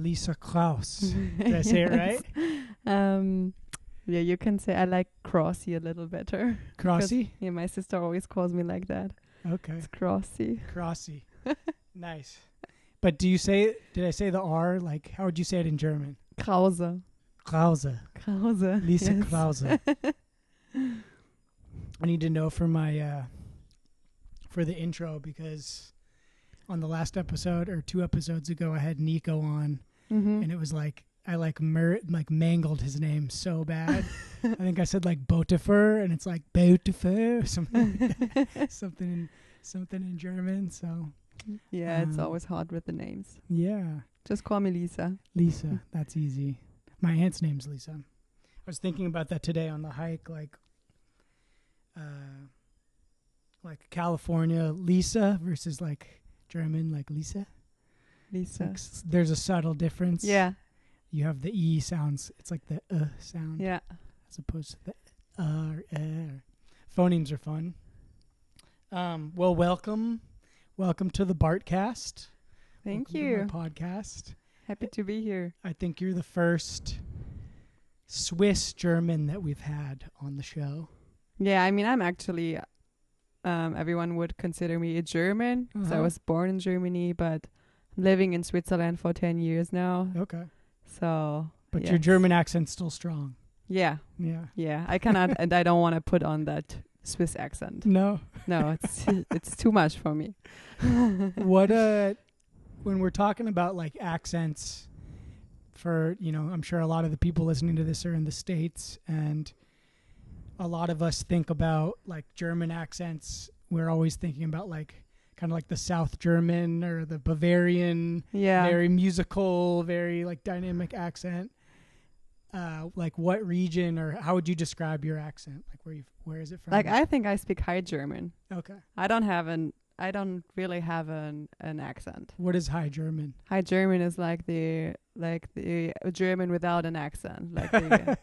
Lisa Krause. Did I say it right? Yeah, you can say I like Crossy a little better. Crossy? Yeah, my sister always calls me like that. Okay. It's Crossy. Crossy. Nice. But did I say the R? Like, how would you say it in German? Krause. Krause. Krause. Lisa yes. Krause. I need to know for my, for the intro, because on the last episode or 2 episodes ago, I had Nico on, and it was like, I mangled his name so bad. I think I said like Botifer, and it's like Botifer, something in German. So yeah, it's always hard with the names. Yeah, just call me Lisa. Lisa, that's easy. My aunt's name's Lisa. I was thinking about that today on the hike, like California Lisa versus like German like Lisa. Lisa. Like, there's a subtle difference. Yeah. You have the E sounds. It's like the sound. Yeah. As opposed to the or. Phonemes are fun. Well, welcome to the Bartcast. Thank welcome you. To my podcast. Happy to be here. I think you're the first Swiss German that we've had on the show. Yeah, I mean, I'm actually. Everyone would consider me a German. So I was born in Germany, but living in Switzerland for 10 years now. Okay. So, but your German accent's still strong. Yeah. Yeah. Yeah. I cannot, and I don't want to put on that Swiss accent. No. No, it's too much for me. What when we're talking about like accents, for I'm sure a lot of the people listening to this are in the States, and a lot of us think about like German accents. We're always thinking about like kind of like the South German or the Bavarian, very musical, very like dynamic accent. Like what region or how would you describe your accent? Like where is it from? Like I think I speak High German. Okay. I don't really have an accent. What is High German? High German is like the German without an accent. Like the,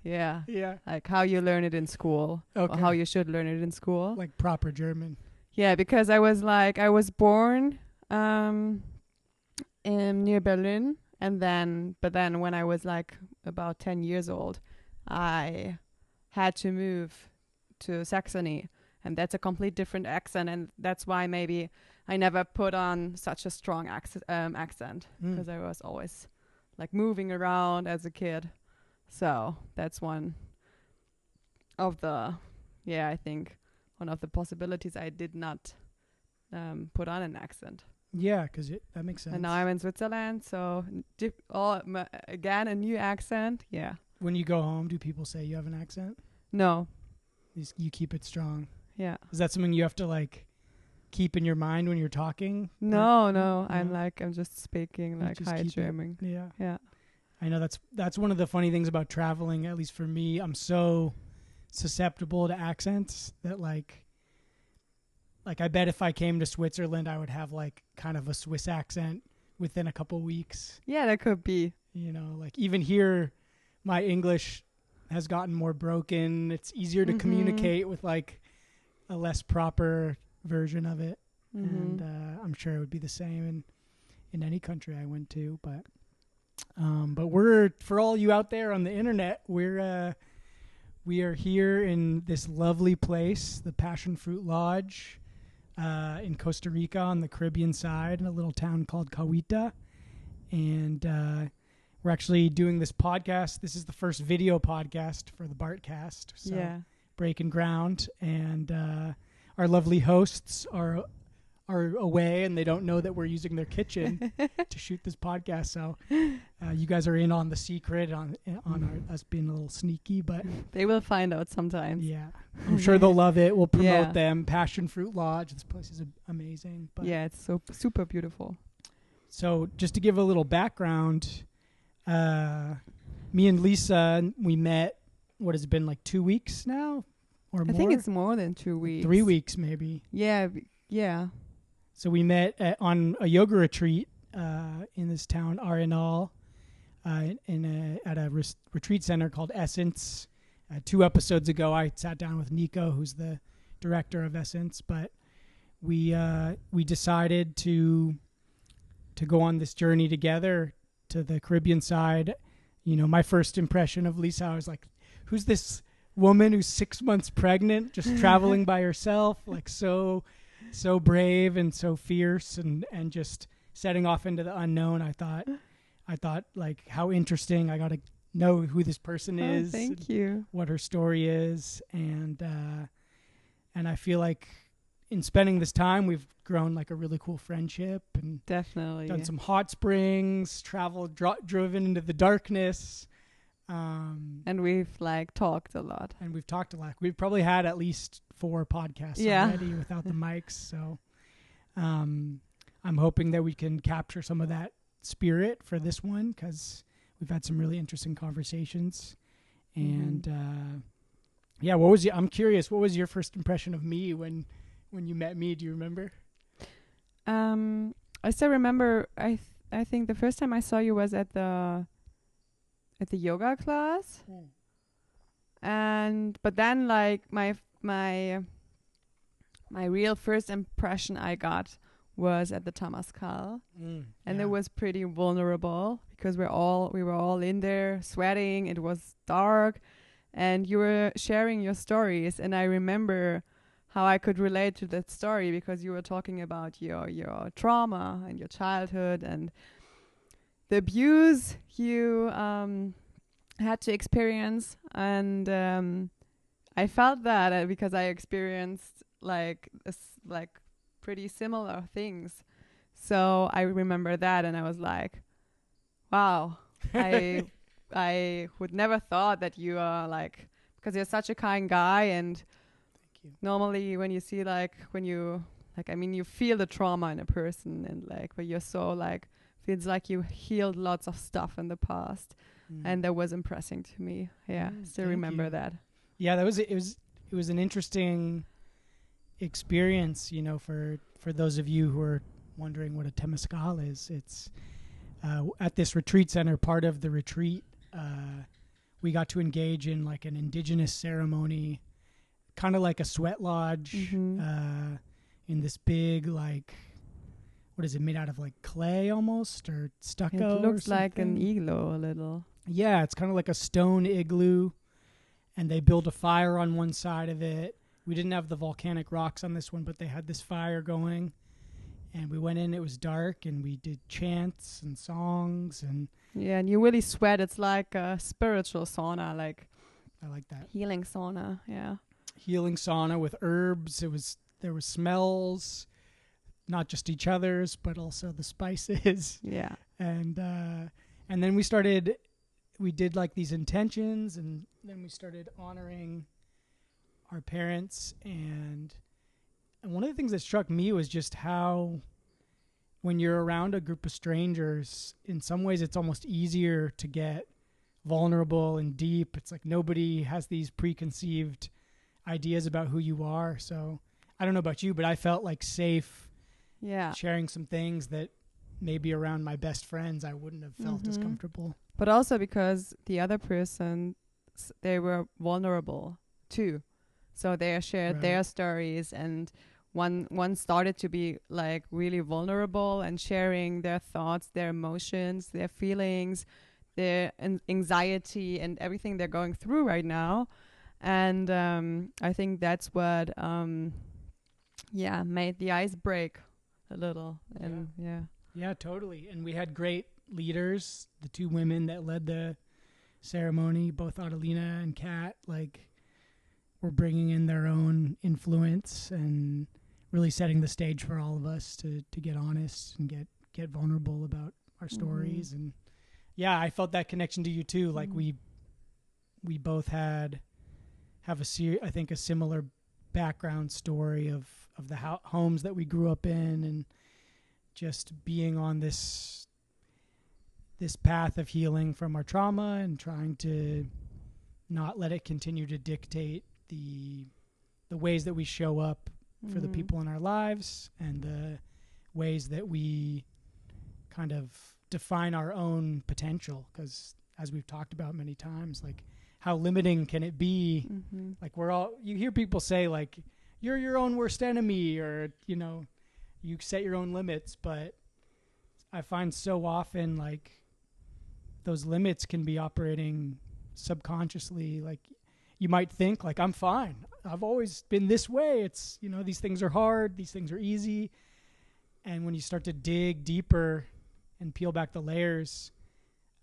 yeah. Like how you learn it in school. Okay. Or how you should learn it in school. Like proper German. Yeah, because I was born near Berlin, but then when I was like about 10 years old, I had to move to Saxony, and that's a complete different accent, and that's why maybe I never put on such a strong accent because I was always like moving around as a kid. So that's one of the I think one of the possibilities I did not put on an accent. Yeah, because that makes sense. And now I'm in Switzerland, so again, a new accent. Yeah. When you go home, do people say you have an accent? No. You keep it strong. Yeah. Is that something you have to like keep in your mind when you're talking? No. I'm just speaking like High German. Yeah. Yeah. I know that's one of the funny things about traveling, at least for me. I'm so susceptible to accents that like I bet if I came to Switzerland, I would have like kind of a Swiss accent within a couple weeks. Yeah, that could be. Like even here, my English has gotten more broken. It's easier to communicate with like a less proper version of it. And I'm sure it would be the same in any country I went to. But we're, for all you out there on the internet, we are here in this lovely place, the Passion Fruit Lodge, in Costa Rica on the Caribbean side, in a little town called Cahiuta. And we're actually doing this podcast. This is the first video podcast for the Bartcast. So breaking ground. And our lovely hosts are away, and they don't know that we're using their kitchen to shoot this podcast. So you guys are in on the secret on us being a little sneaky, but they will find out sometimes. Yeah, I'm sure they'll love it. We'll promote them. Passion Fruit Lodge. This place is amazing. But yeah, it's so super beautiful. So just to give a little background, me and Lisa, we met. What has it been, like 2 weeks now, or more? I think it's more than 2 weeks. 3 weeks, maybe. Yeah. So we met on a yoga retreat in this town, Arenal, at a retreat center called Essence. 2 episodes ago, I sat down with Nico, who's the director of Essence, but we decided to go on this journey together to the Caribbean side, you know, my first impression of Lisa, I was like, who's this woman who's 6 months pregnant, just traveling by herself, like so brave and so fierce, and just setting off into the unknown. I thought like, how interesting. I got to know who this person is. Thank you. What her story is. And I feel like in spending this time, we've grown like a really cool friendship, and definitely done some hot springs, traveled, driven into the darkness. And we've like talked a lot. And we've talked a lot. We've probably had at least 4 podcasts already without the mics. So I'm hoping that we can capture some of that spirit for this one, because we've had some really interesting conversations. And yeah, I'm curious, what was your first impression of me when you met me? Do you remember? I still remember, I think the first time I saw you was at the yoga class. But then like my real first impression I got was at the Temazcal, and it was pretty vulnerable, because we were all in there sweating. It was dark, and you were sharing your stories, and I remember how I could relate to that story, because you were talking about your trauma and your childhood and the abuse you had to experience. And I felt that because I experienced like pretty similar things. So I remember that, and I was like, wow, I would never thought that you are like, because you're such a kind guy. And normally when you see you feel the trauma in a person, and like, but you're so like, feels like you healed lots of stuff in the past. And that was impressing to me. Yeah, still remember that. Yeah, it was an interesting experience, you know, for those of you who are wondering what a Temazcal is. It's at this retreat center. Part of the retreat, we got to engage in like an indigenous ceremony, kind of like a sweat lodge, in this big, like, what is it, made out of like clay almost, or stucco? It looks like an igloo a little. Yeah, it's kind of like a stone igloo, and they built a fire on one side of it. We didn't have the volcanic rocks on this one, but they had this fire going, and we went in. It was dark, and we did chants and songs, and and you really sweat. It's like a spiritual sauna, like, I like that, healing sauna. Yeah, healing sauna with herbs. There was smells, not just each other's, but also the spices. Yeah, and then we did like these intentions, and then we started honoring our parents. And one of the things that struck me was just how, when you're around a group of strangers, in some ways it's almost easier to get vulnerable and deep. It's like nobody has these preconceived ideas about who you are. So I don't know about you, but I felt like safe sharing some things that maybe around my best friends I wouldn't have felt as comfortable. But also because the other person, they were vulnerable too. So they shared their stories, and one started to be like really vulnerable and sharing their thoughts, their emotions, their feelings, their anxiety, and everything they're going through right now. And I think that's what made the ice break a little. And yeah, totally. And we had great leaders, the 2 women that led the ceremony, both Adelina and Kat, like, were bringing in their own influence and really setting the stage for all of us to get honest and get vulnerable about our stories. And I felt that connection to you too. Like we both have I think a similar background story of the homes that we grew up in, and just being on this path of healing from our trauma and trying to not let it continue to dictate the ways that we show up for the people in our lives, and the ways that we kind of define our own potential. Because as we've talked about many times, like, how limiting can it be? Like, you hear people say like, you're your own worst enemy, or, you know, you set your own limits. But I find so often, like, those limits can be operating subconsciously. Like you might think like, I'm fine. I've always been this way. It's, these things are hard. These things are easy. And when you start to dig deeper and peel back the layers,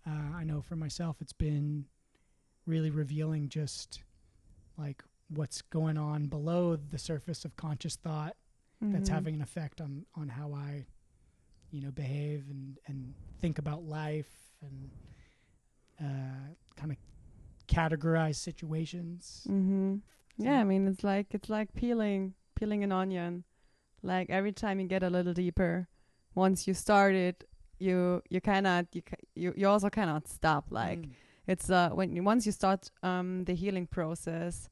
I know for myself, it's been really revealing just like what's going on below the surface of conscious thought that's having an effect on how I, behave and think about life and kind of categorize situations. Yeah, I mean, it's like peeling an onion. Like every time you get a little deeper, once you start it, you also cannot stop. Like it's once you start the healing process,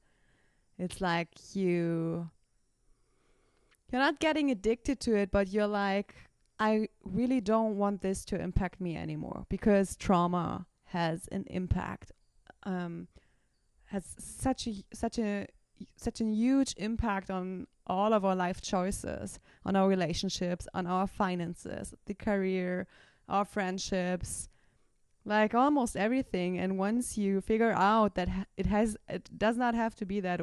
it's like you're not getting addicted to it, but you're like, I really don't want this to impact me anymore, because trauma has an impact, has such a huge impact on all of our life choices, on our relationships, on our finances, the career, our friendships, like almost everything. And once you figure out that it does not have to be that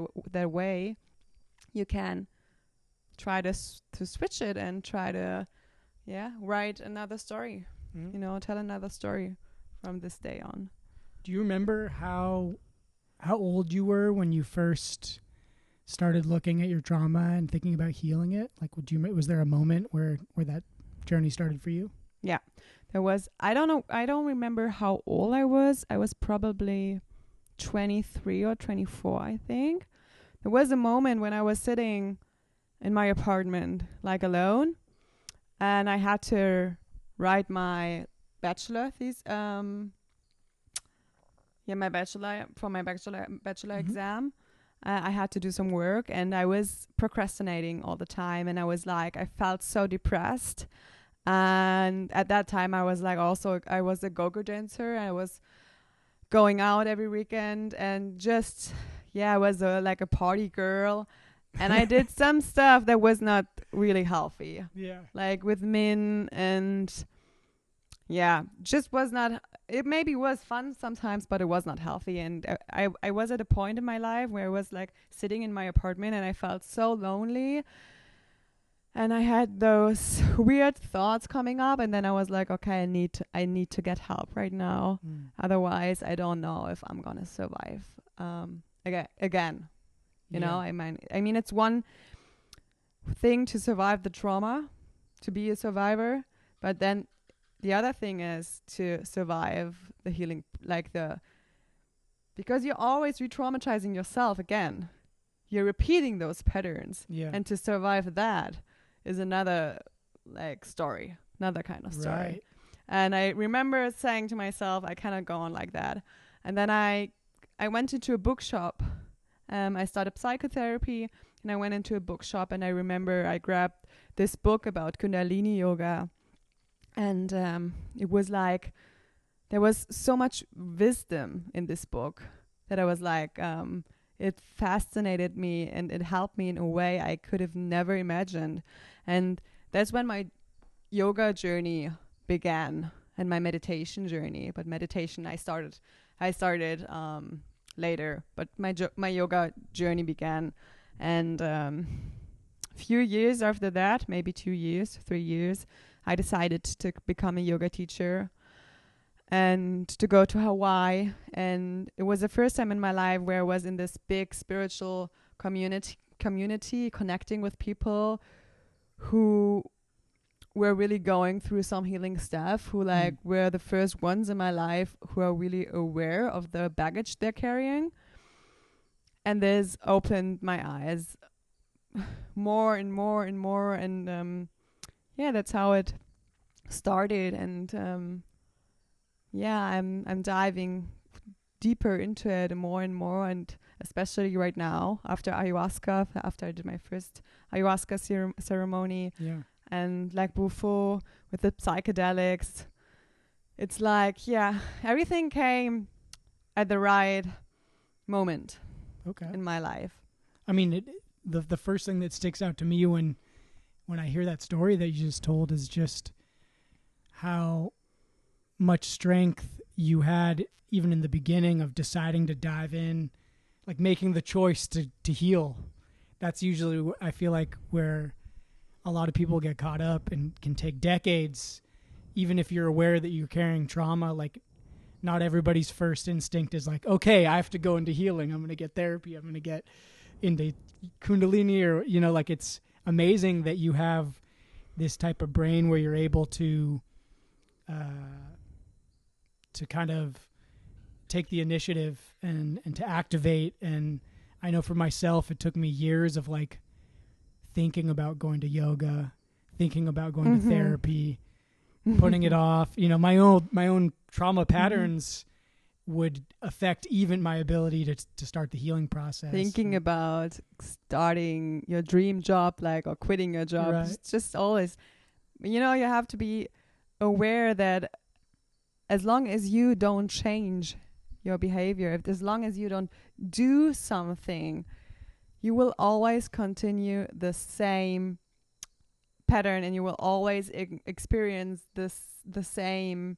way, you can try to switch it and try to write another story, tell another story from this day on. Do you remember how old you were when you first started looking at your trauma and thinking about healing it? Like, was there a moment where that journey started for you? Yeah, there was. I don't remember how old I was. I was probably 23 or 24, I think. There was a moment when I was sitting in my apartment, like alone, and I had to write my bachelor thesis. My bachelor exam. I had to do some work, and I was procrastinating all the time, and I was like, I felt so depressed. And at that time I was like, also I was a go-go dancer. I was going out every weekend and just I was like a party girl, and I did some stuff that was not really healthy, like with men, and just was not. It maybe was fun sometimes, but it was not healthy. And I was at a point in my life where I was like sitting in my apartment, and I felt so lonely. And I had those weird thoughts coming up, and then I was like, okay, I need to get help right now. Otherwise, I don't know if I'm gonna survive again. You know, I mean, it's one thing to survive the trauma, to be a survivor, but then the other thing is to survive the healing, because you're always re-traumatizing yourself again. You're repeating those patterns, and to survive that is another story, another kind of story. Right. And I remember saying to myself, I cannot go on like that. And then I went into a bookshop. I started psychotherapy, and I went into a bookshop, and I remember I grabbed this book about Kundalini yoga. And it was like, there was so much wisdom in this book that I was like, it fascinated me, and it helped me in a way I could have never imagined. And that's when my yoga journey began, and my meditation journey. But meditation I started later, but my yoga journey began. And a few years after that, maybe 2 years, 3 years, I decided to become a yoga teacher and to go to Hawaii. And it was the first time in my life where I was in this big spiritual community, connecting with people who were really going through some healing stuff, who were the first ones in my life who are really aware of the baggage they're carrying. And this opened my eyes more and more and more. And that's how it started. And I'm diving deeper into it more and more, and especially right now after ayahuasca, after I did my first ayahuasca ceremony, and like Bufo with the psychedelics. It's like, everything came at the right moment in my life. I mean, the first thing that sticks out to me when I hear that story that you just told is just how much strength you had even in the beginning of deciding to dive in, like making the choice to heal. That's usually, I feel like, where a lot of people get caught up and can take decades, even if you're aware that you're carrying trauma. Like, not everybody's first instinct is like, okay, I have to go into healing. I'm going to get therapy. I'm going to get into Kundalini, or, you know, like, it's amazing that you have this type of brain where you're able to kind of take the initiative and to activate. And I know for myself, it took me years of like thinking about going to yoga, thinking about going to therapy, putting it off. You know, my own trauma patterns would affect even my ability to start the healing process. Thinking about starting your dream job, like, or quitting your job. Right. It's just always, you know, you have to be aware that as long as you don't change your behavior, as long as you don't do something, you will always continue the same pattern, and you will always experience the same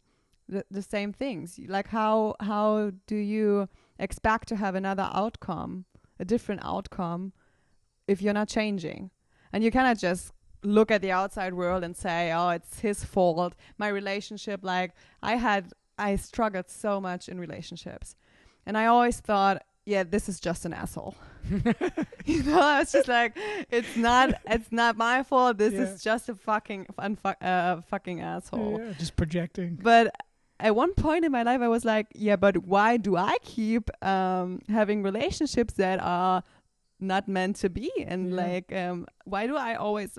things. Like, how do you expect to have another outcome, a different outcome, if you're not changing? And you cannot just look at the outside world and say, oh, it's his fault. My relationship, like, I struggled so much in relationships, and I always thought, yeah, this is just an asshole. You know, I was just like, it's not my fault. This is just a fucking asshole. Yeah, just projecting. But at one point in my life, I was like, yeah, but why do I keep having relationships that are not meant to be? And like, why do I always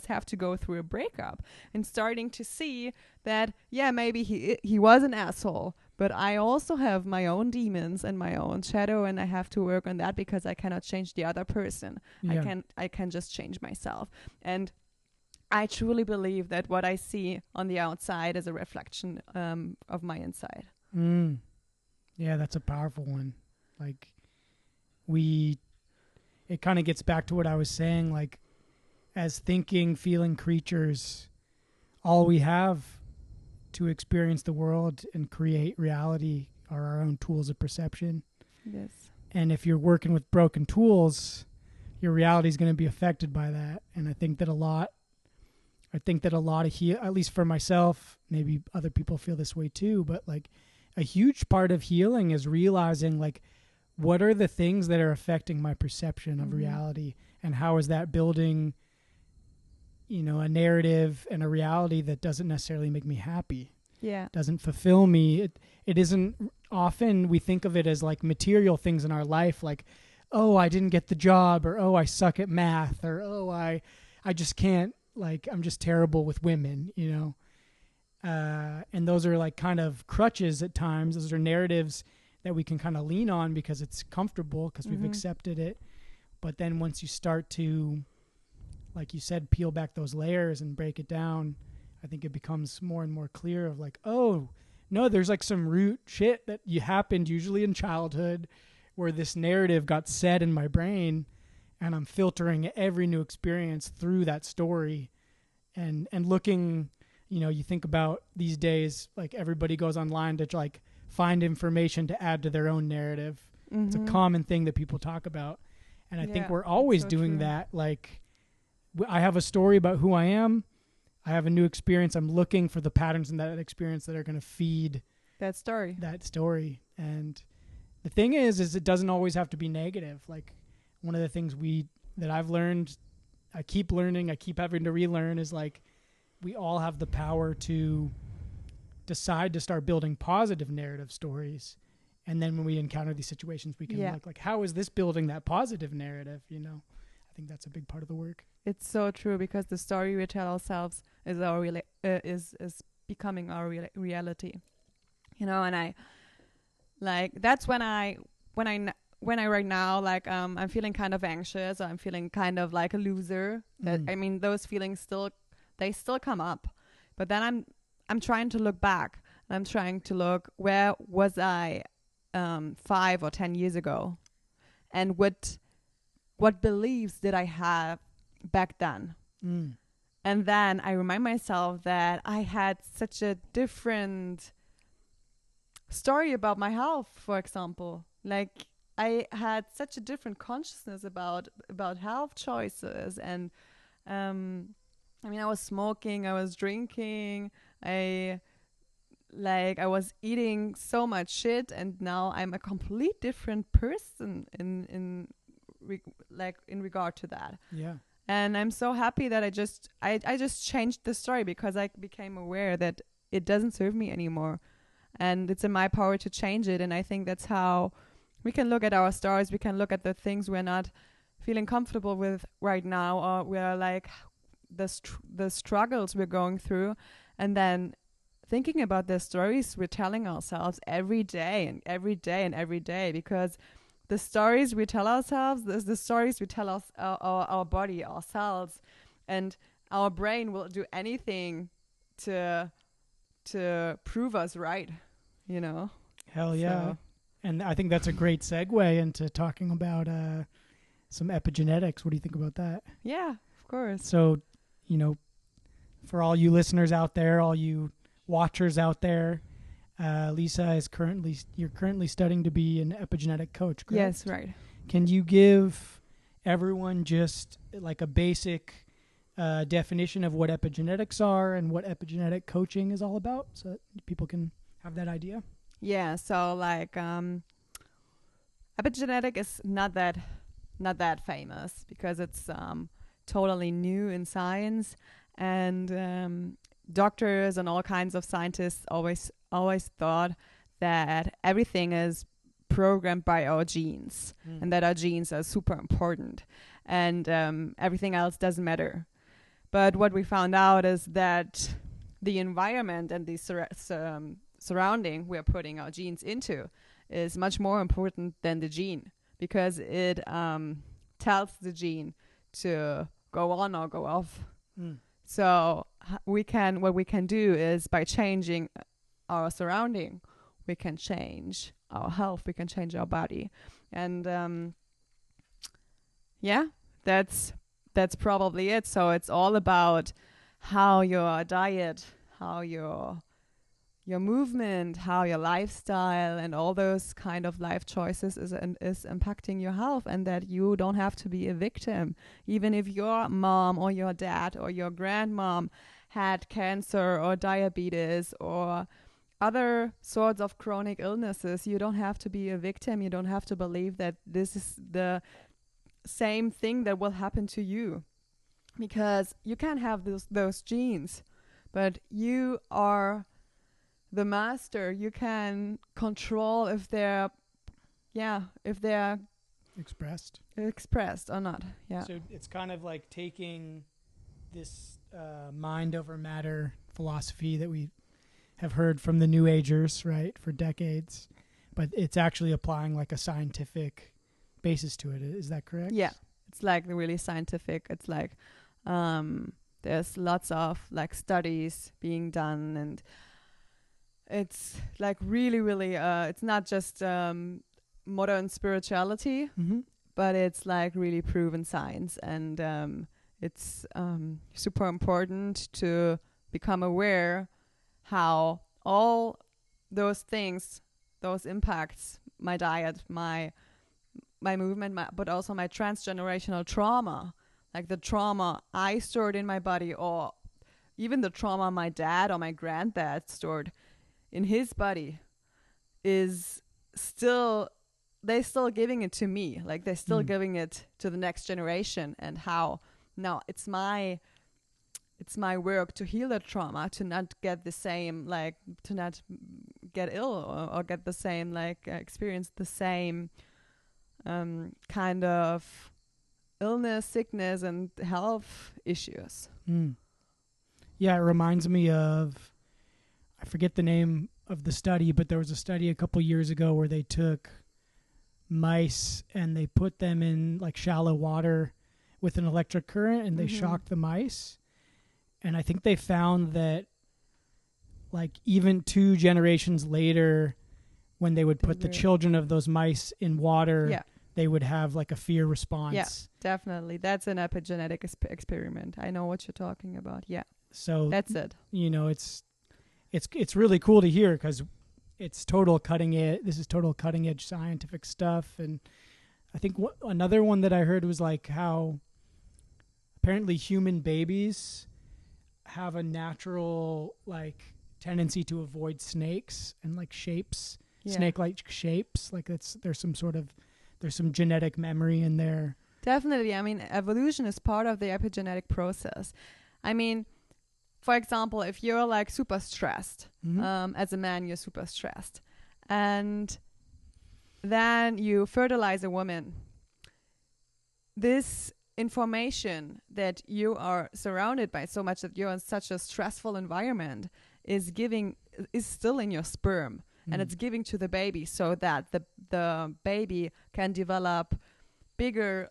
have to go through a breakup? And starting to see that, yeah, maybe he was an asshole, but I also have my own demons and my own shadow, and I have to work on that because I cannot change the other person. Yeah. I can just change myself. And I truly believe that what I see on the outside is a reflection of my inside. Yeah, that's a powerful one. Like, it kind of gets back to what I was saying, like, as thinking, feeling creatures, all we have to experience the world and create reality are our own tools of perception. Yes. And if you're working with broken tools, your reality is going to be affected by that. And I think that a lot of at least for myself, maybe other people feel this way too, but like a huge part of healing is realizing, like, what are the things that are affecting my perception of reality, and how is that building, you know, a narrative and a reality that doesn't necessarily make me happy. Yeah. Doesn't fulfill me. It isn't, often we think of it as like material things in our life, like, oh, I didn't get the job, or oh, I suck at math, or oh, I just can't, like, I'm just terrible with women, you know. And those are like kind of crutches at times. Those are narratives that we can kind of lean on because it's comfortable, because we've accepted it. But then once you start to, like you said, peel back those layers and break it down, I think it becomes more and more clear of like, oh, no, there's like some root shit that happened usually in childhood where this narrative got set in my brain, and I'm filtering every new experience through that story and looking, you know, you think about these days, like everybody goes online to like find information to add to their own narrative. It's a common thing that people talk about. And I think we're always doing that. Like, I have a story about who I am. I have a new experience. I'm looking for the patterns in that experience that are going to feed that story. And the thing is it doesn't always have to be negative. Like, one of the things that I've learned, I keep learning, I keep having to relearn, is like, we all have the power to decide to start building positive narrative stories. And then when we encounter these situations, we can look like, how is this building that positive narrative? You know, I think that's a big part of the work. It's so true, because the story we tell ourselves is our is becoming our reality. You know, and I like, that's when I right now, like, I'm feeling kind of anxious, or I'm feeling kind of like a loser. That I mean, those feelings still come up, but then I'm trying to look back. And I'm trying to look, where was I 5 or 10 years ago, and what beliefs did I have back then? And then I remind myself that I had such a different story about my health, for example. Like I had such a different consciousness about health choices, and I mean, I was smoking, I was drinking, I was eating so much shit, and now I'm a complete different person in regard to that. Yeah. And I'm so happy that I just changed the story, because I became aware that it doesn't serve me anymore, and it's in my power to change it. And I think that's how we can look at our stories. We can look at the things we're not feeling comfortable with right now, or we're like the struggles we're going through, and then thinking about the stories we're telling ourselves every day and every day and every day, because the stories we tell ourselves, the stories we tell our body, ourselves, and our brain will do anything to prove us right, you know? Hell yeah. So. And I think that's a great segue into talking about some epigenetics. What do you think about that? Yeah, of course. So, you know, for all you listeners out there, all you watchers out there, Lisa you're currently studying to be an epigenetic coach, correct? Yes, right. Can you give everyone just like a basic definition of what epigenetics are and what epigenetic coaching is all about, so that people can have that idea? Yeah, so like epigenetic is not that famous, because it's totally new in science, and doctors and all kinds of scientists always thought that everything is programmed by our genes, and that our genes are super important, and everything else doesn't matter. But what we found out is that the environment and the surrounding we're putting our genes into is much more important than the gene, because it tells the gene to go on or go off. So what we can do is, by changing our surrounding, we can change our health, we can change our body. And that's probably it. So it's all about how your diet, how your movement, how your lifestyle, and all those kind of life choices is impacting your health, and that you don't have to be a victim. Even if your mom or your dad or your grandmom had cancer or diabetes or other sorts of chronic illnesses, you don't have to be a victim. You don't have to believe that this is the same thing that will happen to you, because you can have those genes, but you are the master. You can control if they're expressed or not. Yeah. So it's kind of like taking this mind over matter philosophy that we have heard from the New Agers, right, for decades, but it's actually applying like a scientific basis to it. Is that correct? Yeah, it's like really scientific. It's like there's lots of like studies being done, and it's like really, really, it's not just modern spirituality, but it's like really proven science. And it's super important to become aware how all those things, those impacts, my diet, my movement, but also my transgenerational trauma, like the trauma I stored in my body, or even the trauma my dad or my granddad stored in his body, is they're still giving it to me. Like they're still giving it to the next generation. And how now it's my work to heal that trauma, to not get the same, like to not get ill or get the same, like experience the same kind of illness, sickness, and health issues. Yeah, it reminds me of, I forget the name of the study, but there was a study a couple years ago where they took mice and they put them in like shallow water with an electric current, and they shocked the mice. And I think they found that like even 2 generations later, when they would put the children of those mice in water, they would have like a fear response. Yeah, definitely. That's an epigenetic experiment. I know what you're talking about. Yeah. So that's it. You know, it's really cool to hear, because This is total cutting edge scientific stuff. And I think another one that I heard was like how apparently human babies have a natural like tendency to avoid snakes and like shapes, snake-like shapes. Like there's some genetic memory in there. Definitely. I mean, evolution is part of the epigenetic process. I mean, for example, if you're like super stressed, as a man, you're super stressed, and then you fertilize a woman, this information that you are surrounded by so much, that you're in such a stressful environment, is still in your sperm, and it's giving to the baby so that the baby can develop bigger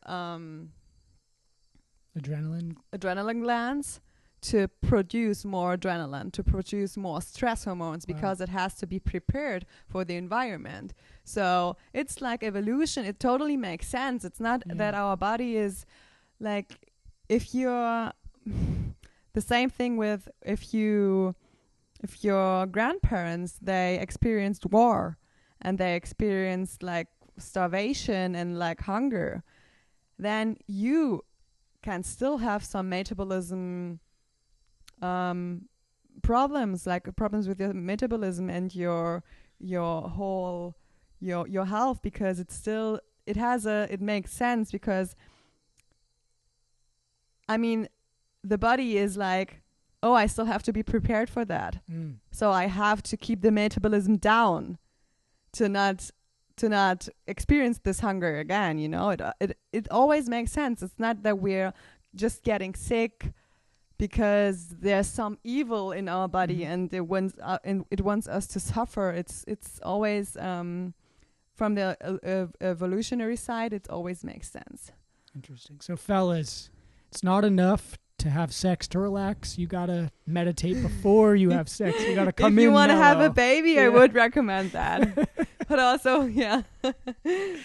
adrenaline glands to produce more adrenaline, to produce more stress hormones, because it has to be prepared for the environment. So it's like evolution. It totally makes sense. It's not that our body is like, if you're the same thing with if your grandparents, they experienced war and they experienced like starvation and like hunger, then you can still have some metabolism problems, like problems with your metabolism and your whole your health, because it makes sense, because I mean the body is like, oh, I still have to be prepared for that. So I have to keep the metabolism down to not experience this hunger again, you know. It always makes sense. It's not that we're just getting sick because there's some evil in our body and it wants us to suffer. It's always from the evolutionary side, it always makes sense. Interesting. So fellas, it's not enough to have sex to relax. You gotta meditate before you have sex. You gotta come in. If you want to have mellow. a baby, I would recommend that. But also,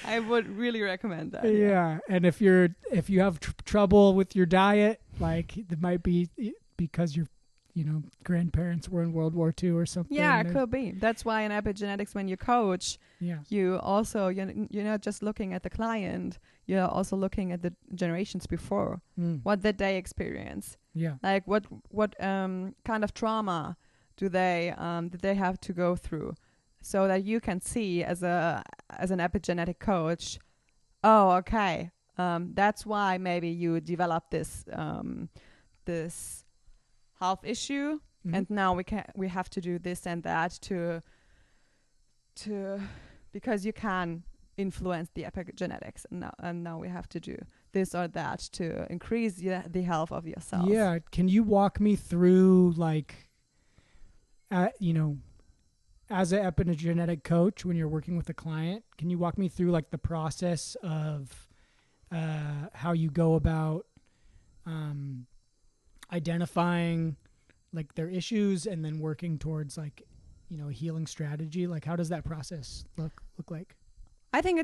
I would really recommend that. Yeah, and if you have trouble with your diet, like it might be because your grandparents were in World War II or something. Yeah, it could be. That's why in epigenetics, when you coach, you also you're not just looking at the client. You're also looking at the generations before, what did they experience? Yeah, like what kind of trauma did they have to go through, so that you can see as an epigenetic coach, oh, okay, that's why maybe you developed this health issue, and now we have to do this and that to because you can influence the epigenetics, and now we have to do this or that to increase the health of yourself. Yeah, can you walk me through, like, as an epigenetic coach, when you're working with a client, can you walk me through like the process of how you go about identifying like their issues and then working towards like a healing strategy? Like, how does that process look like? I think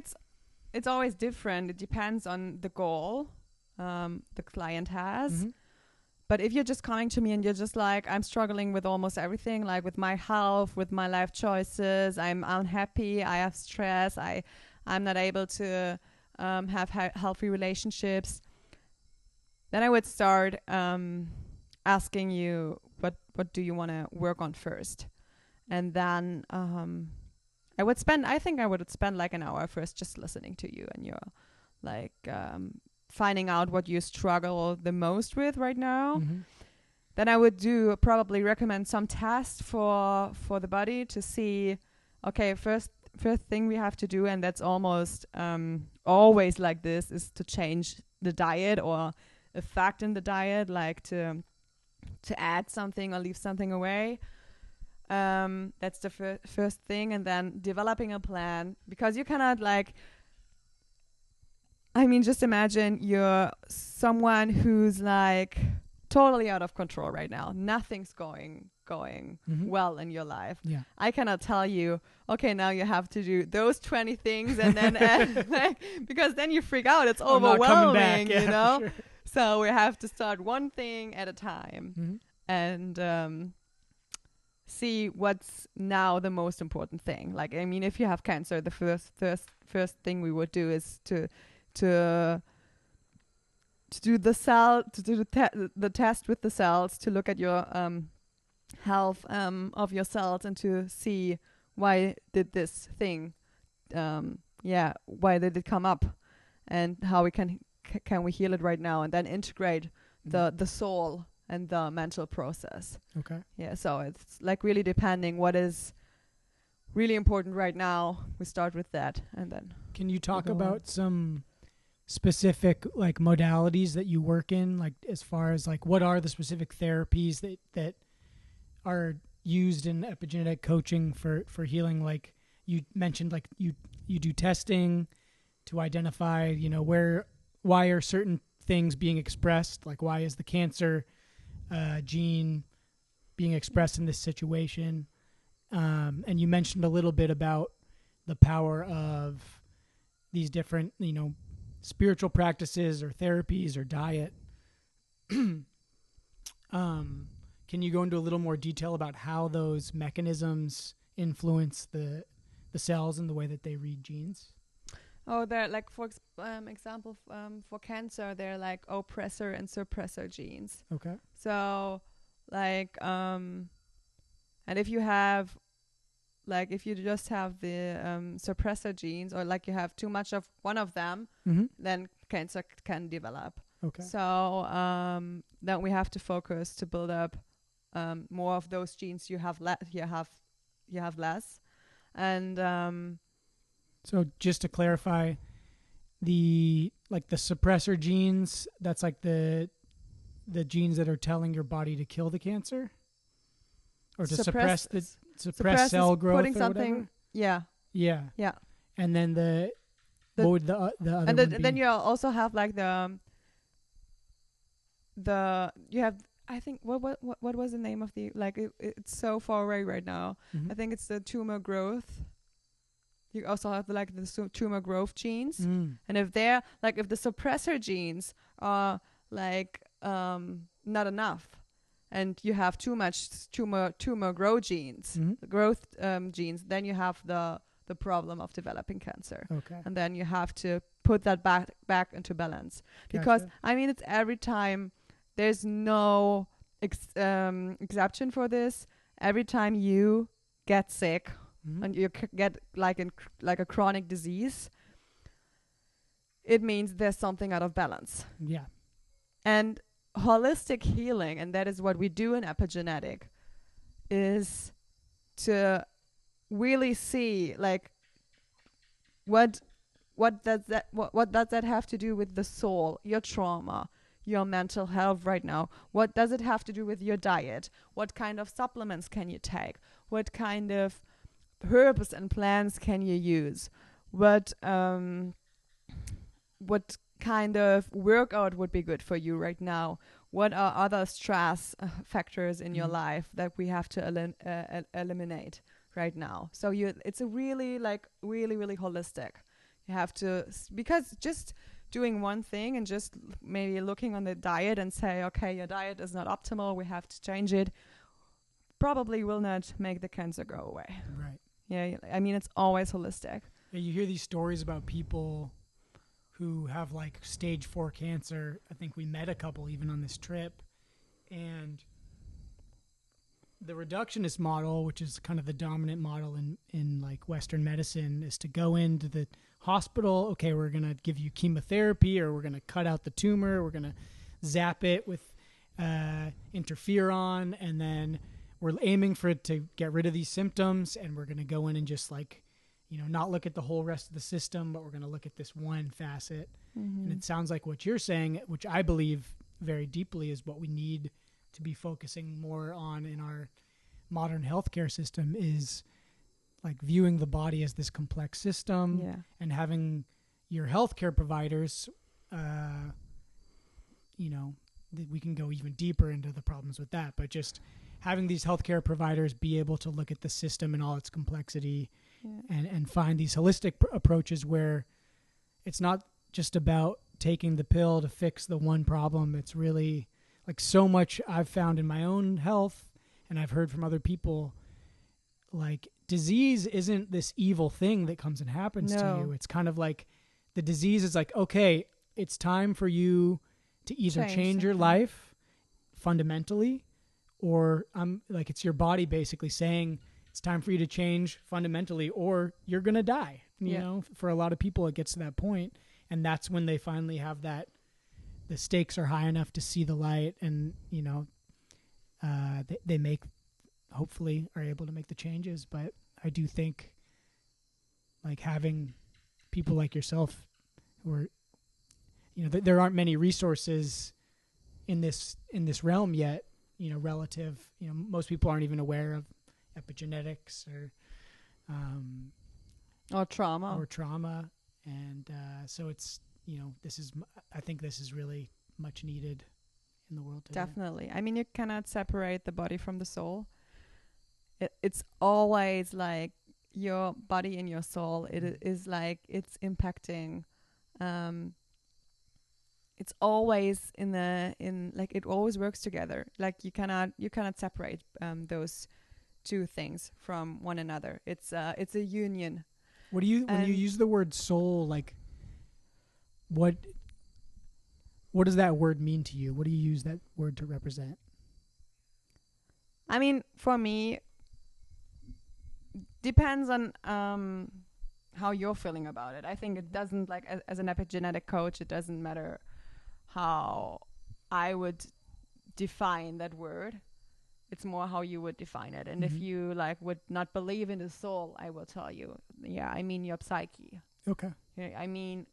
it's always different. It depends on the goal the client has. But if you're just coming to me and you're just like, I'm struggling with almost everything, like with my health, with my life choices, I'm unhappy, I have stress, I'm not able to have healthy relationships, then I would start asking you, what do you want to work on first? And then I would spend like an hour first just listening to you, and you're like finding out what you struggle the most with right now. Then I would probably recommend some tests for the body to see, okay, first thing we have to do, and that's almost always like this, is to change the diet or a fact in the diet, like to add something or leave something away. That's the first thing. And then developing a plan, because you cannot just imagine you're someone who's like totally out of control right now. Nothing's going well in your life. Yeah. I cannot tell you, okay, now you have to do those 20 things and then because then you freak out. It's overwhelming, you know? Sure. So we have to start one thing at a time. And see what's now the most important thing. Like, I mean, if you have cancer, the first thing we would do is to do the test with the cells, to look at your health of your cells, and to see why did this thing why did it come up, and how we can we heal it right now, and then integrate the soul and the mental process. Okay. Yeah, so it's like really depending what is really important right now. We start with that, and then can you talk about some specific like modalities that you work in, like as far as like what are the specific therapies that are used in epigenetic coaching for healing? Like you mentioned, like you do testing to identify, why are certain things being expressed, like why is the cancer gene being expressed in this situation, and you mentioned a little bit about the power of these different spiritual practices or therapies or diet. Can you go into a little more detail about how those mechanisms influence the cells and the way that they read genes? Oh, they're like, for example, for cancer, they're like oppressor and suppressor genes. Okay. So, like, and if you have, like, if you just have the suppressor genes, or like you have too much of one of them, then cancer can develop. Okay. So then we have to focus to build up more of those genes. You have less, and so just to clarify, the suppressor genes, that's like the genes that are telling your body to kill the cancer, or to suppress cell growth, putting or something. whatever? Yeah. And then what would the other and one be? then you also have like you have, I think, what was the name of the, like, it's so far away right now. I think it's the tumor growth. You also have like the tumor growth genes, and if they're like, if the suppressor genes are like not enough, and you have too much tumor growth genes, genes, then you have the problem of developing cancer. Okay. And then you have to put that back into balance. Because Gotcha. I mean, it's every time. There's no exception for this. Every time you get sick and you get like a chronic disease, it means there's something out of balance. Yeah. And holistic healing, and that is what we do in epigenetic, is to really see, like, what does that have to do with the soul, your trauma, your mental health right now? What does it have to do with your diet? What kind of supplements can you take? What kind of herbs and plants can you use? What kind of workout would be good for you right now? What are other stress factors in your life that we have to eliminate right now? So it's a really really holistic. You have to, because just doing one thing and just maybe looking on the diet and say, okay, your diet is not optimal, we have to change it, probably will not make the cancer go away. Right. Yeah, I mean, it's always holistic. Yeah, you hear these stories about people who have like stage 4 cancer. I think we met a couple even on this trip, and the reductionist model, which is kind of the dominant model in like Western medicine, is to go into the hospital. Okay, we're going to give you chemotherapy, or we're going to cut out the tumor. We're going to zap it with interferon, and then we're aiming for it to get rid of these symptoms, and we're going to go in and just like, not look at the whole rest of the system, but we're going to look at this one facet. And it sounds like what you're saying, which I believe very deeply is what we need to be focusing more on in our modern healthcare system, is like viewing the body as this complex system, and having your healthcare providers, we can go even deeper into the problems with that, but just having these healthcare providers be able to look at the system in all its complexity, and find these holistic approaches where it's not just about taking the pill to fix the one problem. It's really like so much I've found in my own health, and I've heard from other people, like disease isn't this evil thing that comes and happens to you. It's kind of like the disease is like, okay, it's time for you to either change your life fundamentally, or like it's your body basically saying it's time for you to change fundamentally, or you're going to die. You know, for a lot of people, it gets to that point, and that's when they finally have that, the stakes are high enough to see the light, and, you know, they hopefully are able to make the changes. But I do think like having people like yourself who are, you know, there aren't many resources in this realm yet, you know, relative, you know, most people aren't even aware of epigenetics or trauma. And so it's, you know, I think this is really much needed in the world today. Definitely. I mean, you cannot separate the body from the soul. It's always like your body and your soul. It is like it's impacting. It's always like it always works together. Like you cannot separate those two things from one another. It's a union. When you use the word soul, like what does that word mean to you? What do you use that word to represent? I mean, for me, depends on how you're feeling about it. I think it doesn't, like, as an epigenetic coach, it doesn't matter how I would define that word. It's more how you would define it. And if you like would not believe in the soul, I will tell you, I mean your psyche. Okay. I mean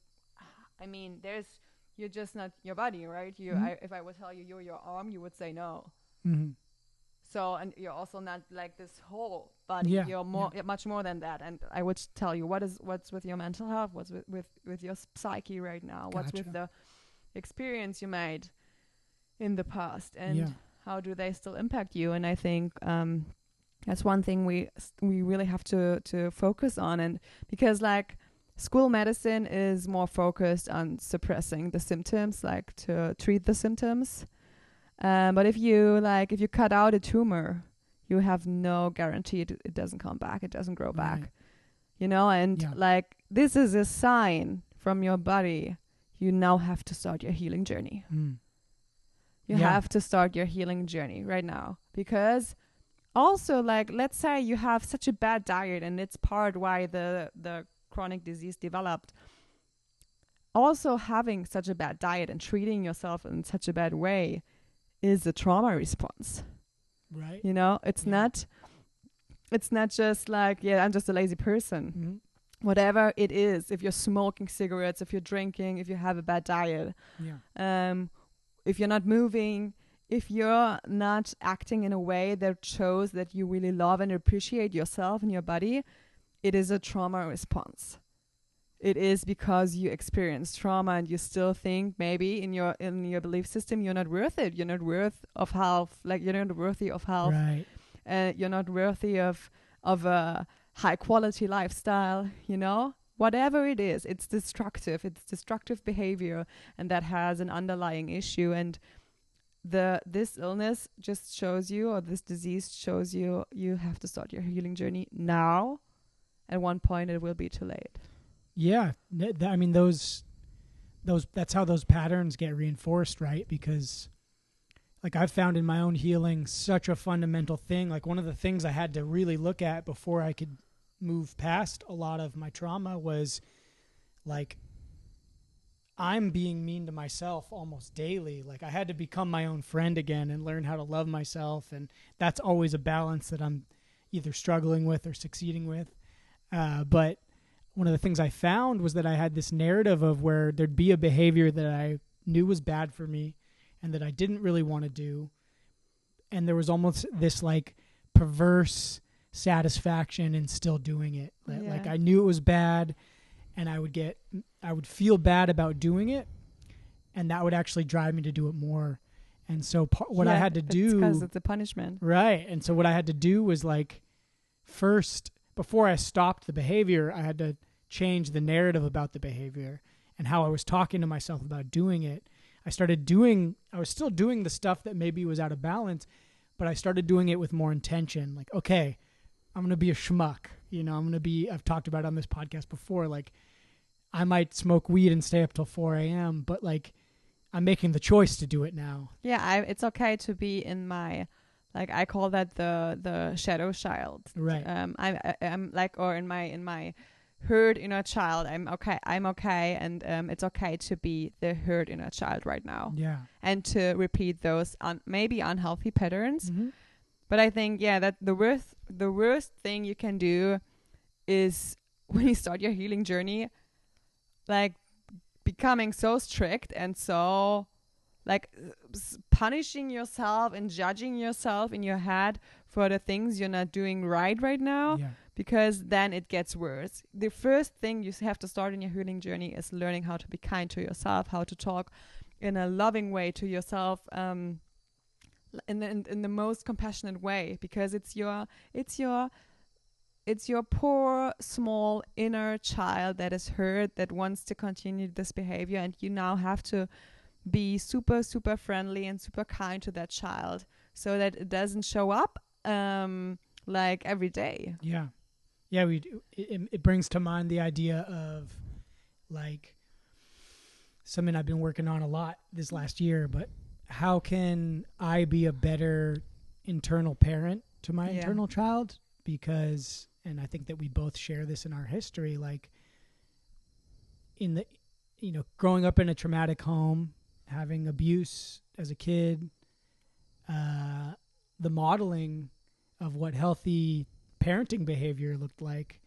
you're just not your body, right? If I would tell you you're your arm, you would say no. So, and you're also not like this whole body. You're much more than that. And I would tell you what's with your mental health, what's with your psyche right now, what's with the experience you made in the past, and how do they still impact you. And I think that's one thing we really have to focus on. And because like school medicine is more focused on suppressing the symptoms, like to treat the symptoms. But if you cut out a tumor, you have no guarantee it doesn't come back, it doesn't grow back, you know. And like this is a sign from your body. You now have to start your healing journey. You have to start your healing journey right now, because also, like, let's say you have such a bad diet, and it's part why the chronic disease developed. Also, having such a bad diet and treating yourself in such a bad way is a trauma response. Right. You know, it's not just like, I'm just a lazy person. Whatever it is, if you're smoking cigarettes, if you're drinking, if you have a bad diet, if you're not moving, if you're not acting in a way that shows that you really love and appreciate yourself and your body, it is a trauma response. It is because you experienced trauma and you still think maybe in your belief system you're not worth it. You're not worth of health. Like you're not worthy of health. Right. You're not worthy of a high quality lifestyle. You know, whatever it is, it's destructive. It's destructive behavior, and that has an underlying issue. And this illness just shows you, or this disease shows you, you have to start your healing journey now. At one point, it will be too late. Yeah, I mean those that's how those patterns get reinforced, right? Because like I've found in my own healing such a fundamental thing. Like one of the things I had to really look at before I could move past a lot of my trauma was like I'm being mean to myself almost daily. Like I had to become my own friend again and learn how to love myself, and that's always a balance that I'm either struggling with or succeeding with. But one of the things I found was that I had this narrative of where there'd be a behavior that I knew was bad for me and that I didn't really want to do. And there was almost this like perverse satisfaction in still doing it. Like I knew it was bad and I would feel bad about doing it, and that would actually drive me to do it more. And so what I had to do, because it's a punishment. Right. And so what I had to do was like first, before I stopped the behavior, I had to change the narrative about the behavior and how I was talking to myself about doing it. I was still doing the stuff that maybe was out of balance, but I started doing it with more intention. Like, okay, I'm gonna be a schmuck. You know, I've talked about it on this podcast before. Like, I might smoke weed and stay up till 4 a.m., but like, I'm making the choice to do it now. Yeah, it's okay to be in my, like, I call that the shadow child. Right. I'm like, or in my hurt inner child. I'm okay, and it's okay to be the hurt inner child right now. Yeah. And to repeat those maybe unhealthy patterns. Mm-hmm. But I think, that the worst thing you can do is when you start your healing journey, like becoming so strict and so like punishing yourself and judging yourself in your head for the things you're not doing right now, because then it gets worse. The first thing you have to start in your healing journey is learning how to be kind to yourself, how to talk in a loving way to yourself, in the most compassionate way, because it's your poor small inner child that is hurt, that wants to continue this behavior, and you now have to be super super friendly and super kind to that child so that it doesn't show up like every day. It brings to mind the idea of like something I've been working on a lot this last year, but how can I be a better internal parent to my internal child? Because, and I think that we both share this in our history, like in the, growing up in a traumatic home, having abuse as a kid, the modeling of what healthy parenting behavior looked like,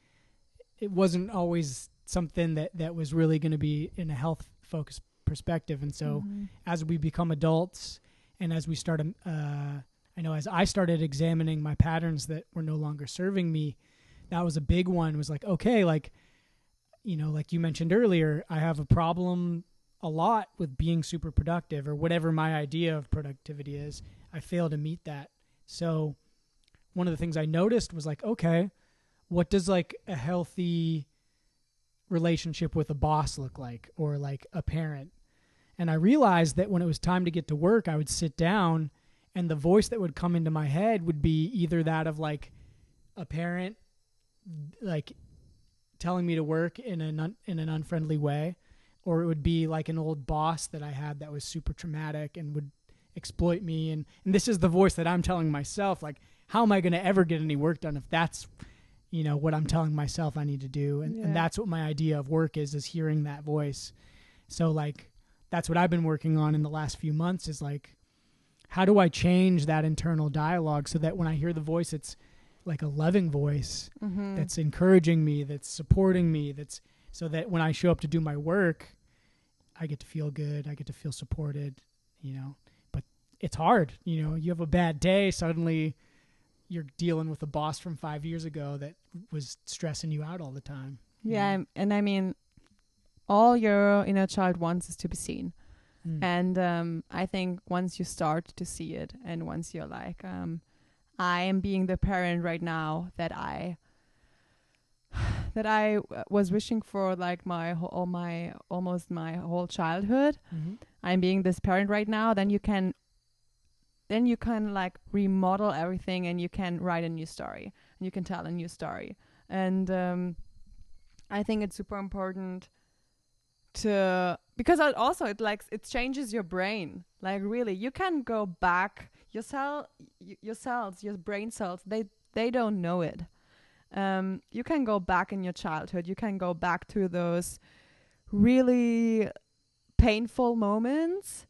it wasn't always something that was really going to be in a health focused perspective. And so as we become adults and as we start, as I started examining my patterns that were no longer serving me, that was a big one. Was like, okay, like, like you mentioned earlier, I have a problem a lot with being super productive, or whatever my idea of productivity is. I fail to meet that. So one of the things I noticed was like, okay, what does like a healthy relationship with a boss look like, or like a parent? And I realized that when it was time to get to work, I would sit down and the voice that would come into my head would be either that of like a parent, like telling me to work in an unfriendly way, or it would be like an old boss that I had that was super traumatic and would exploit me. And this is the voice that I'm telling myself, like, how am I going to ever get any work done if that's, what I'm telling myself I need to do? And that's what my idea of work is hearing that voice. So like, that's what I've been working on in the last few months, is like, how do I change that internal dialogue so that when I hear the voice, it's like a loving voice that's encouraging me, that's supporting me, that's so that when I show up to do my work, I get to feel good, I get to feel supported, But it's hard, you have a bad day, suddenly you're dealing with a boss from 5 years ago that was stressing you out all the time. Yeah, and I mean, all your inner child wants is to be seen. And I think once you start to see it, and once you're like, I am being the parent right now that I was wishing for, like almost my whole childhood. I'm being this parent right now. Then you can like remodel everything, and you can write a new story, and you can tell a new story. And I think it's super important because also it changes your brain. Like, really, you can go back, your cells, your brain cells, they don't know it. You can go back in your childhood, you can go back to those really painful moments,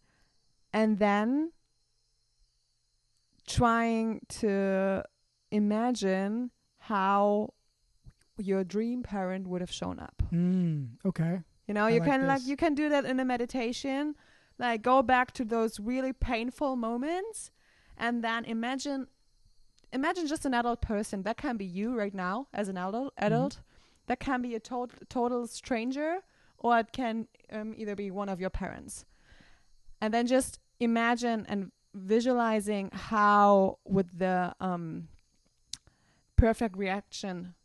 and then trying to imagine how your dream parent would have shown up. Okay. You can do that in a meditation, like go back to those really painful moments, and then imagine just an adult person. That can be you right now as an adult. That can be a total stranger, or it can either be one of your parents. And then just imagine and visualizing how would the perfect reaction,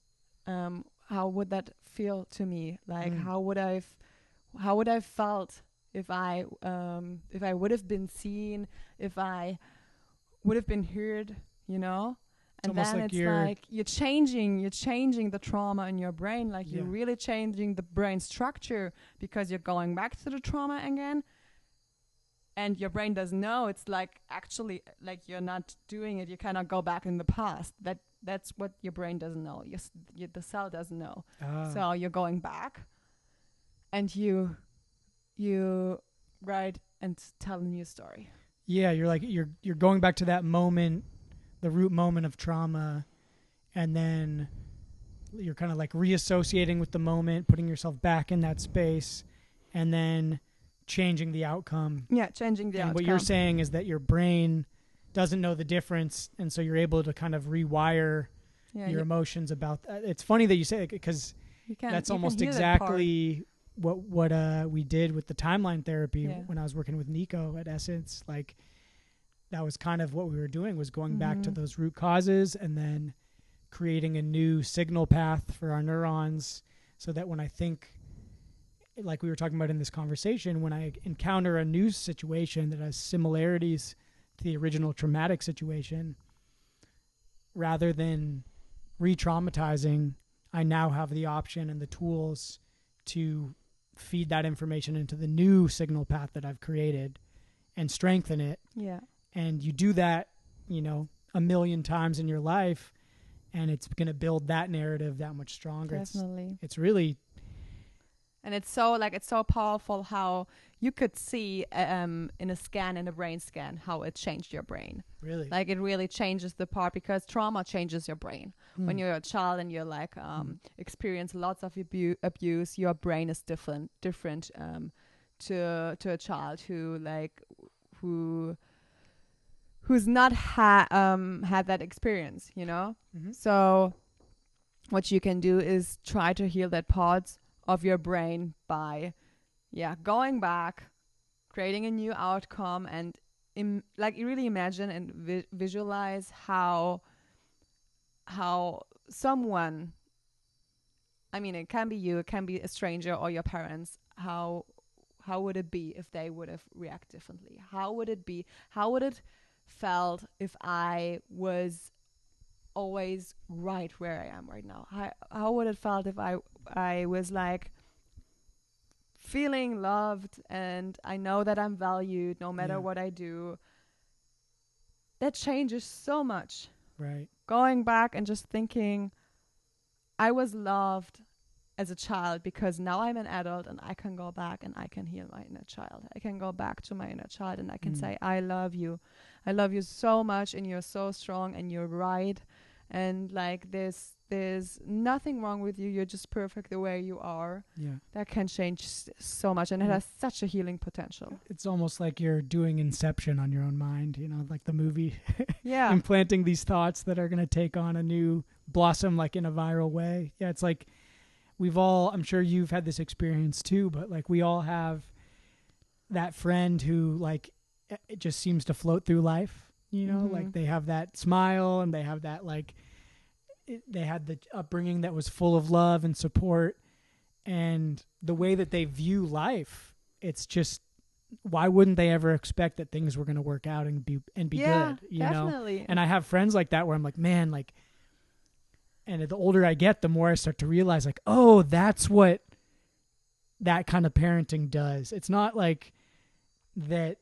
how would that feel to me? Like, how would I felt if I would have been seen, if I would have been heard, And then it's like you're changing the trauma in your brain. Like you're really changing the brain structure because you're going back to the trauma again. And your brain doesn't know. It's like actually like you're not doing it. You cannot go back in the past. That's what your brain doesn't know. The cell doesn't know. So you're going back, and you write and tell a new story. Yeah, you're going back to that moment, the root moment of trauma, and then you're kind of like reassociating with the moment, putting yourself back in that space, and then changing the outcome. Yeah, changing the outcome. And what you're saying is that your brain doesn't know the difference, and so you're able to kind of rewire your emotions about that. It's funny that you say it because that's almost exactly what we did with the timeline therapy when I was working with Nico at Essence. Like that was kind of what we were doing, was going back to those root causes and then creating a new signal path for our neurons, so that when I think, like we were talking about in this conversation, when I encounter a new situation that has similarities to the original traumatic situation, rather than re-traumatizing, I now have the option and the tools to feed that information into the new signal path that I've created and strengthen it. Yeah. And you do that, 1,000,000 times in your life, and it's going to build that narrative that much stronger. Definitely. It's really... And it's so powerful how you could see in a scan, in a brain scan, how it changed your brain. Really? Like it really changes the part, because trauma changes your brain. When you're a child and you're like experience lots of abuse, your brain is different to a child who's not had that experience, So what you can do is try to heal that part of your brain by going back, creating a new outcome, and really imagine and visualize how someone, it can be you, it can be a stranger or your parents, how would it be if they would have reacted differently? How would it felt if I was always right where I am right now? How would it felt if I was like feeling loved and I know that I'm valued no matter what I do? That changes so much. Right. Going back and just thinking, I was loved as a child because now I'm an adult and I can go back and I can heal my inner child. I can go back to my inner child and I can say, I love you. I love you so much, and you're so strong, and you're right. And like there's nothing wrong with you. You're just perfect the way you are. Yeah. That can change so much, and it has such a healing potential. It's almost like you're doing Inception on your own mind, like the movie. Yeah. Implanting these thoughts that are going to take on a new blossom, like in a viral way. Yeah. It's like I'm sure you've had this experience too, but like we all have that friend who like it just seems to float through life. Like they have that smile and they have that they had the upbringing that was full of love and support, and the way that they view life, it's just, why wouldn't they ever expect that things were going to work out and be good? Definitely. And I have friends like that where I'm like, man, like, and the older I get, the more I start to realize like, oh, that's what that kind of parenting does. It's not like that,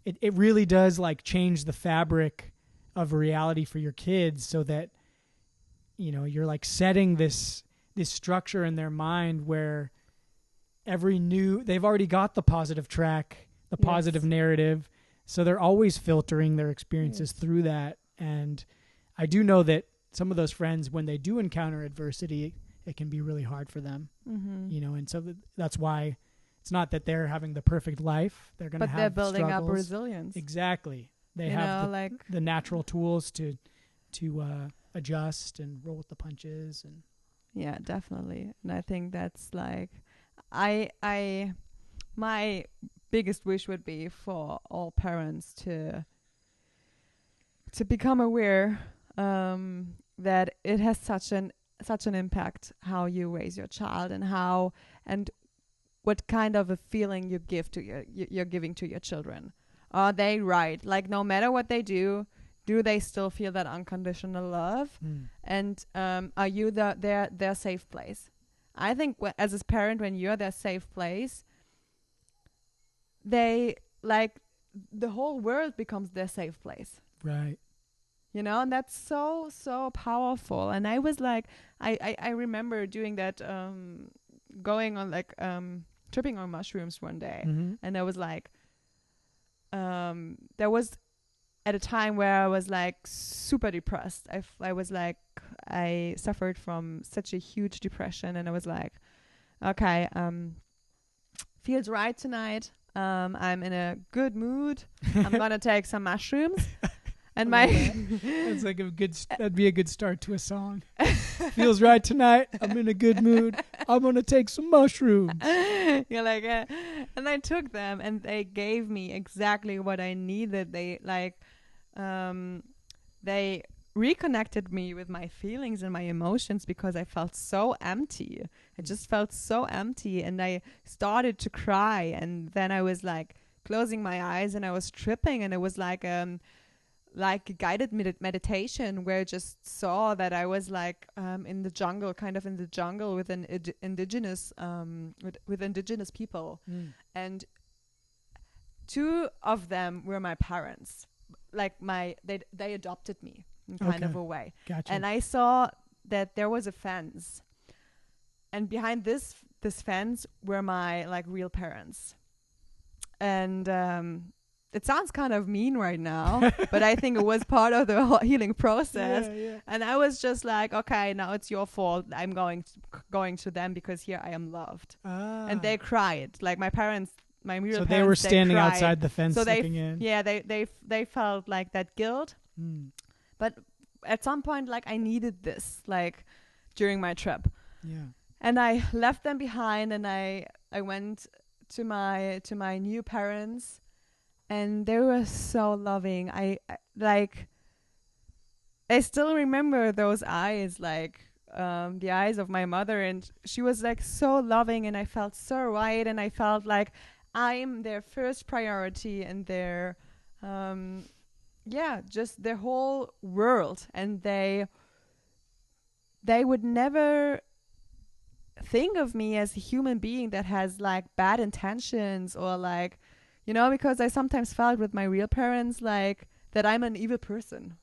it really does like change the fabric of reality for your kids, so that, you're like setting this structure in their mind where they've already got the positive track, the positive narrative. So they're always filtering their experiences through that. And I do know that some of those friends, when they do encounter adversity, it can be really hard for them, and so that's why it's not that they're having the perfect life. They're going to have But they're building struggles. up resilience. Exactly. They have the natural tools to adjust and roll with the punches. And yeah, definitely. And I think that's like, my biggest wish would be for all parents to become aware that it has such an impact how you raise your child, and what kind of a feeling you're giving to your children. Are they right? Like no matter what they do, do they still feel that unconditional love? And are you their safe place? I think as a parent, when you're their safe place, they like the whole world becomes their safe place. Right. You know, and that's so, so powerful. And I was like, I remember doing that, going on like, tripping on mushrooms one day. And I was like, there was at a time where I was like super depressed. I was like, I suffered from such a huge depression, and I was like, okay, feels right tonight. I'm in a good mood. I'm gonna take some mushrooms. And that's like that'd be a good start to a song. Feels right tonight. I'm in a good mood. I'm gonna take some mushrooms. You're like, and I took them, and they gave me exactly what I needed. They they reconnected me with my feelings and my emotions, because I felt so empty. I just felt so empty, and I started to cry. And then I was like closing my eyes, and I was tripping, and it was like a guided meditation, where I just saw that I was like in the jungle, with an indigenous with indigenous people, and two of them were my parents. Like they adopted me in kind of a way. Gotcha. And I saw that there was a fence, and behind this fence were my like real parents. And it sounds kind of mean right now, but I think it was part of the healing process. Yeah. And I was just like, okay, now it's your fault. I'm going to them, because here I am loved. And they cried. Like my parents, my real parents, so they were standing cried outside the fence, so looking in. Yeah, they felt like that guilt. But at some point, like I needed this, like during my trip. Yeah. And I left them behind, and I went to my new parents. And they were so loving. I still remember those eyes, like the eyes of my mother, and she was like so loving, and I felt so right, and I felt like I'm their first priority, and their just their whole world. And they would never think of me as a human being that has like bad intentions, or like, you know, because I sometimes felt with my real parents like that I'm an evil person.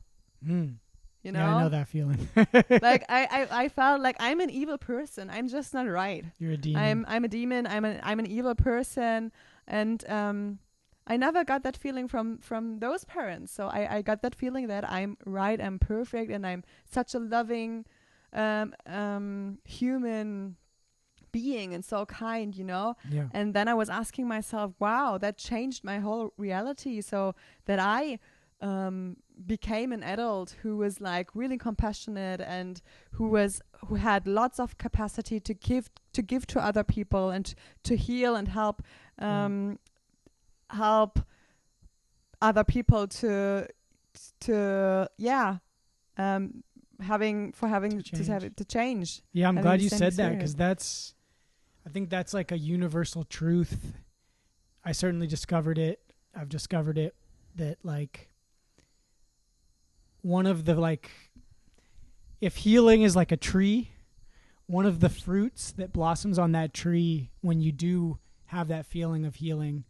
You know? Yeah, I know that feeling. Like I felt like I'm an evil person. I'm just not right. You're a demon. I'm a demon. I'm an evil person. And I never got that feeling from those parents. So I got that feeling that I'm right, I'm perfect, and I'm such a loving human being, and so kind, you know. Yeah. And then I was asking myself, wow, that changed my whole reality, so that I became an adult who was like really compassionate, and who had lots of capacity to give to other people, and to heal and help other people to change. Yeah, I'm glad you said that, because I think that's like a universal truth. I certainly discovered it. I've discovered it that like one of the like, if healing is like a tree, one of the fruits that blossoms on that tree when you do have that feeling of healing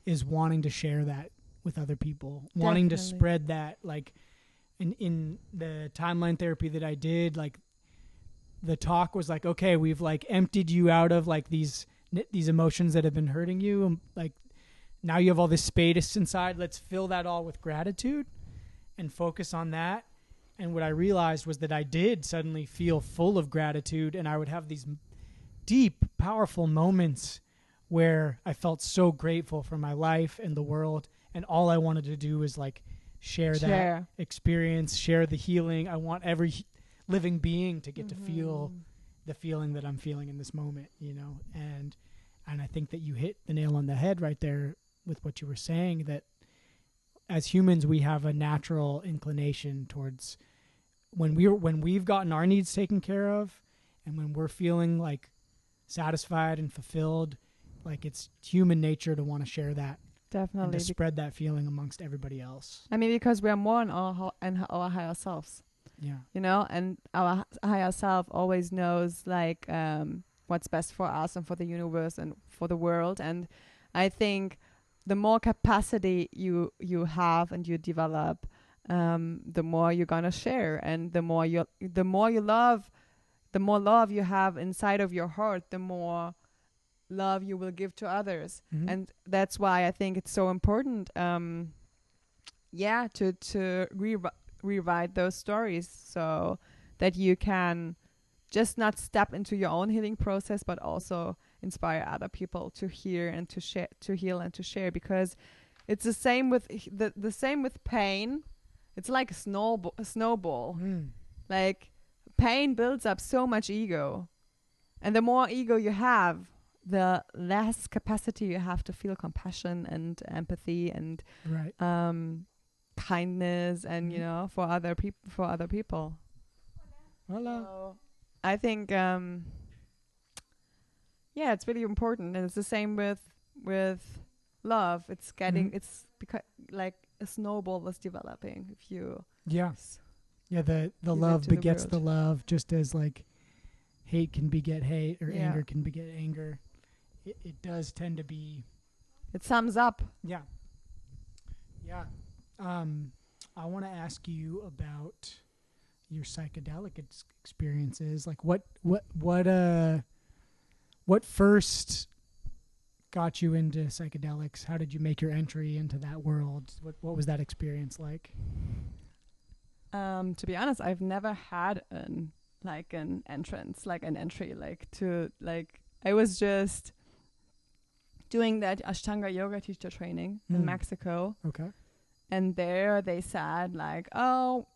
is wanting to share that with other people, wanting to spread that. Like in the timeline therapy that I did, like the talk was like, okay, we've like emptied you out of like these emotions that have been hurting you, and like now you have all this space inside. Let's fill that all with gratitude and focus on that. And what I realized was that I did suddenly feel full of gratitude, and I would have these deep, powerful moments where I felt so grateful for my life and the world, and all I wanted to do was like share that experience, share the healing. I want every living being to get to feel the feeling that I'm feeling in this moment, you know. And I think that you hit the nail on the head right there with what you were saying, that as humans we have a natural inclination towards when we've gotten our needs taken care of, and when we're feeling like satisfied and fulfilled, like it's human nature to want to share that Definitely. And to spread that feeling amongst everybody else. I mean, because we are more in our higher selves. Yeah. You know, and our higher self always knows like what's best for us and for the universe and for the world. And I think the more capacity you have and you develop, the more you're gonna share, and the more love you have inside of your heart, the more love you will give to others. Mm-hmm. And that's why I think it's so important to rewrite those stories so that you can just not step into your own healing process, but also inspire other people to hear and to share, to heal and to share. Because it's the same with the same with pain. It's like a snowball. Like pain builds up so much ego, and the more ego you have, the less capacity you have to feel compassion and empathy and kindness and you know for other people. Hello. So I think it's really important, and it's the same with love. It's getting it's because like a snowball is developing. If you the love begets the love, just as like hate can beget hate or anger can beget anger. It does tend to be. It sums up. Yeah. I want to ask you about your psychedelic experiences. Like what first got you into psychedelics? How did you make your entry into that world? What was that experience like? To be honest, I've never had an entry I was just doing that Ashtanga yoga teacher training in Mexico. Okay. And there they said like, oh,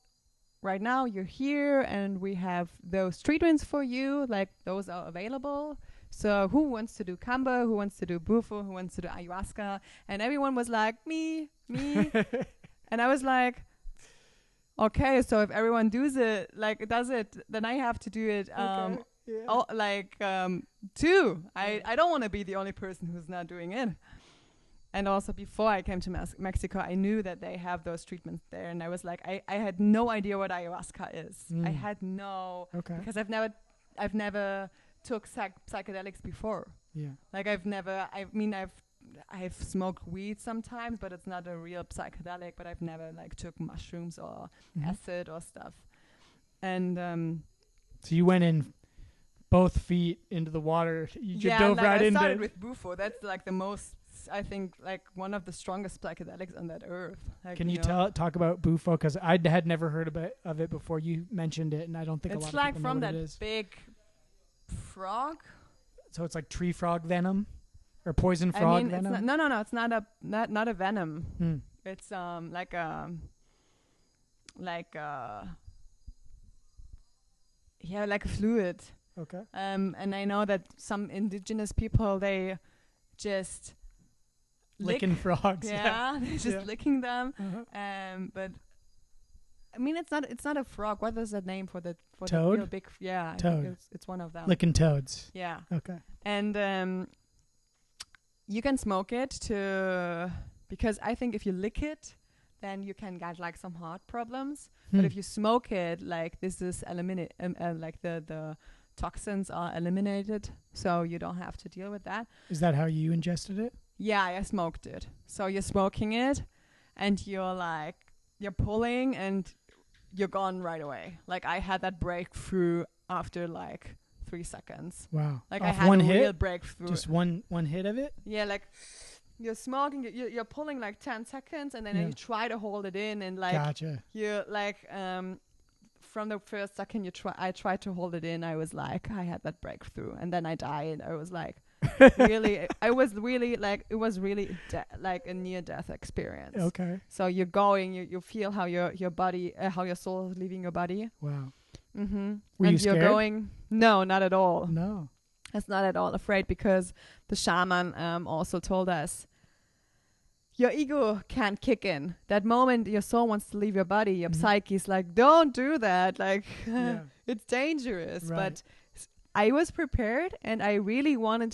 right now you're here and we have those treatments for you. Like those are available. So who wants to do Kamba? Who wants to do Bufo? Who wants to do ayahuasca? And everyone was like, me. And I was like, okay, so if everyone does it, then I have to do it. Too. I don't want to be the only person who's not doing it. And also before I came to Mexico, I knew that they have those treatments there. And I was like, I had no idea what ayahuasca is. I had no, because I've never took psychedelics before. Yeah. Like I've smoked weed sometimes, but it's not a real psychedelic, but I've never took mushrooms or acid or stuff. And, so you went in both feet into the water. You just dove right into it. I started with Bufo. That's the most, I think, one of the strongest psychedelics on that earth. Can you talk about Bufo? Because I had never heard of it before you mentioned it, and I don't think a lot of people know what it is. It's from that big frog. So it's like tree frog venom or poison frog venom? It's no, it's not a venom. It's like a fluid. Okay. And I know that some indigenous people, they just licking frogs. Yeah, they're just licking them. But I mean, it's not a frog. What is the name for the toad? The real big? Yeah, toad. I think it's one of them. Licking toads. Yeah. Okay. And you can smoke it because I think if you lick it, then you can get some heart problems. But if you smoke it, this is eliminate, the toxins are eliminated, so you don't have to deal with that. Is that how you ingested it? Yeah, I smoked it. So you're smoking it, and you're pulling, and you're gone right away. I had that breakthrough after 3 seconds. Wow! I had one real breakthrough. Just one hit of it. Yeah, you're smoking, you're pulling 10 seconds, and then you try to hold it in, and gotcha. You from the first second I tried to hold it in, I was I had that breakthrough, and then I died. I was really, it was really a near-death experience. Okay. So you're going, you feel how your body, how your soul is leaving your body. Wow. Mm-hmm. Were you scared? You're going, no, not at all. No. It's not at all afraid, because the shaman also told us, your ego can't kick in. That moment your soul wants to leave your body, your psyche is don't do that. It's dangerous. Right. But I was prepared, and I really wanted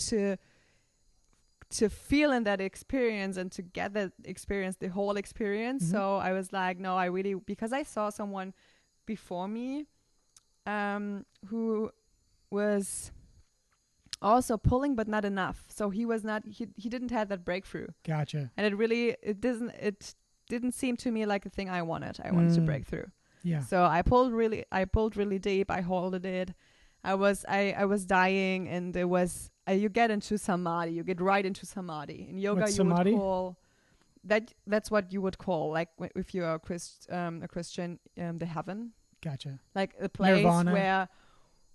to feel in that experience and to get that experience, the whole experience. Mm-hmm. So I was like, no, I really, because I saw someone before me who was also pulling, but not enough. So he didn't have that breakthrough. Gotcha. And it didn't seem to me like the thing I wanted. I wanted to break through. Yeah. So I pulled really deep. I holded it. I was dying, and it was you get into samadhi. You get right into samadhi. In yoga, What's you samadhi? would call that's what you would call, like if you're a Christian, the heaven. Gotcha. Like a place Nirvana.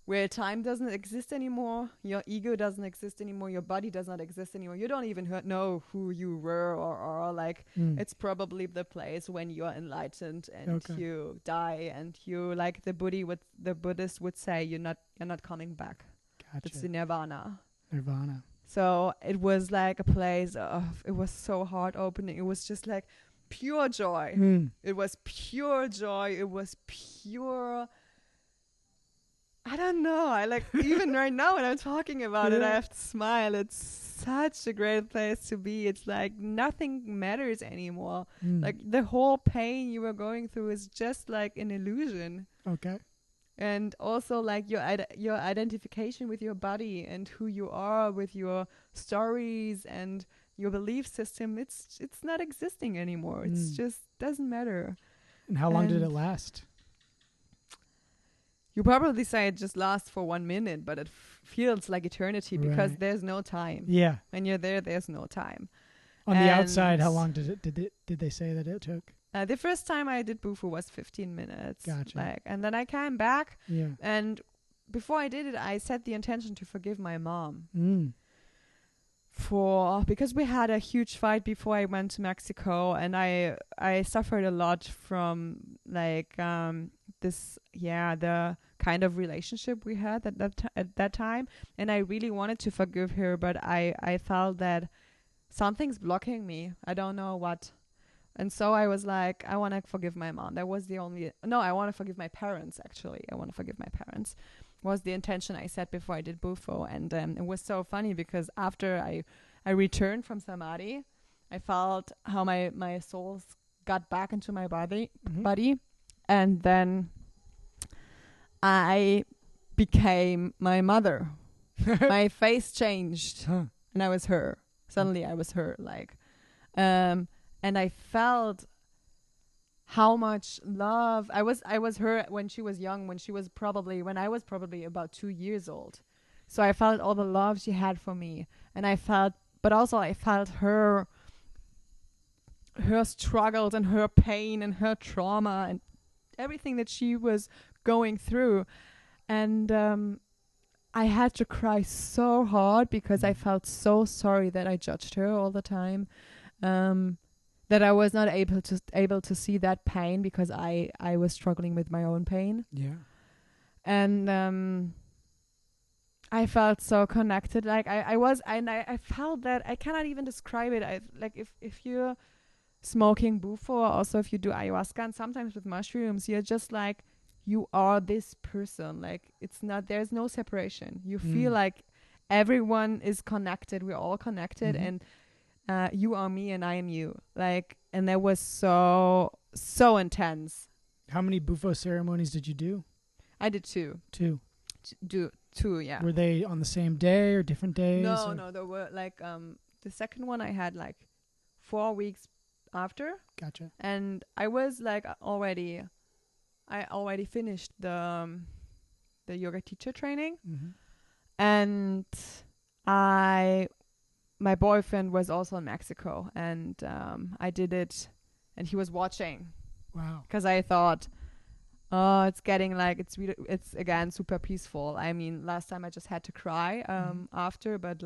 where time doesn't exist anymore, your ego doesn't exist anymore, your body does not exist anymore. You don't even know who you were or are. Like it's probably the place when you are enlightened and you die, and you, like the Buddhist would say, you're not coming back. Gotcha. It's the nirvana. So it was like a place of, it was so heart opening. It was just like pure joy. It was pure joy. It was pure, I don't know. I like even right now when I'm talking about it, I have to smile. It's such a great place to be. It's like nothing matters anymore. Like the whole pain you were going through is just like an illusion. Okay. And also like your identification with your body and who you are, with your stories and your belief system, it's not existing anymore. It's just doesn't matter. And how long did it last? You probably say it just lasts for 1 minute, but it feels like eternity because there's no time. Yeah. When you're there, there's no time. On the outside, how long did they say that it took? The first time I did Bufu was 15 minutes. Gotcha. And then I came back. Yeah. And before I did it, I set the intention to forgive my mom. Because we had a huge fight before I went to Mexico, and I suffered a lot from like the kind of relationship we had at that time, and I really wanted to forgive her, but I felt that something's blocking me. I don't know what. And so I was like, I want to forgive my mom. That was I want to forgive my parents, actually. I want to forgive my parents. Was the intention I set before I did Bufo. And it was so funny because after I returned from Samadhi, I felt how my souls got back into my body. And then I became my mother. My face changed. And I was her. Suddenly I was her. And I felt how much love I was her when she was young, when I was probably about 2 years old. So I felt all the love she had for me, and I felt her struggles and her pain and her trauma and everything that she was going through. And I had to cry so hard because I felt so sorry that I judged her all the time. That I was not able to see that pain because I was struggling with my own pain. Yeah. And I felt so connected. Like I felt that I cannot even describe it. If you're smoking bufo, or also if you do ayahuasca, and sometimes with mushrooms, you're just like, you are this person. Like there's no separation. You feel like everyone is connected. We're all connected, and you are me and I am you. And that was so intense. How many Bufo ceremonies did you do? I did two. Two, Yeah. Were they on the same day or different days? No, there were the second one I had 4 weeks after. Gotcha. And I was I already finished the yoga teacher training. And my boyfriend was also in Mexico, and I did it, and he was watching. Wow. Because I thought, oh, it's getting it's again super peaceful. I mean, last time I just had to cry after, but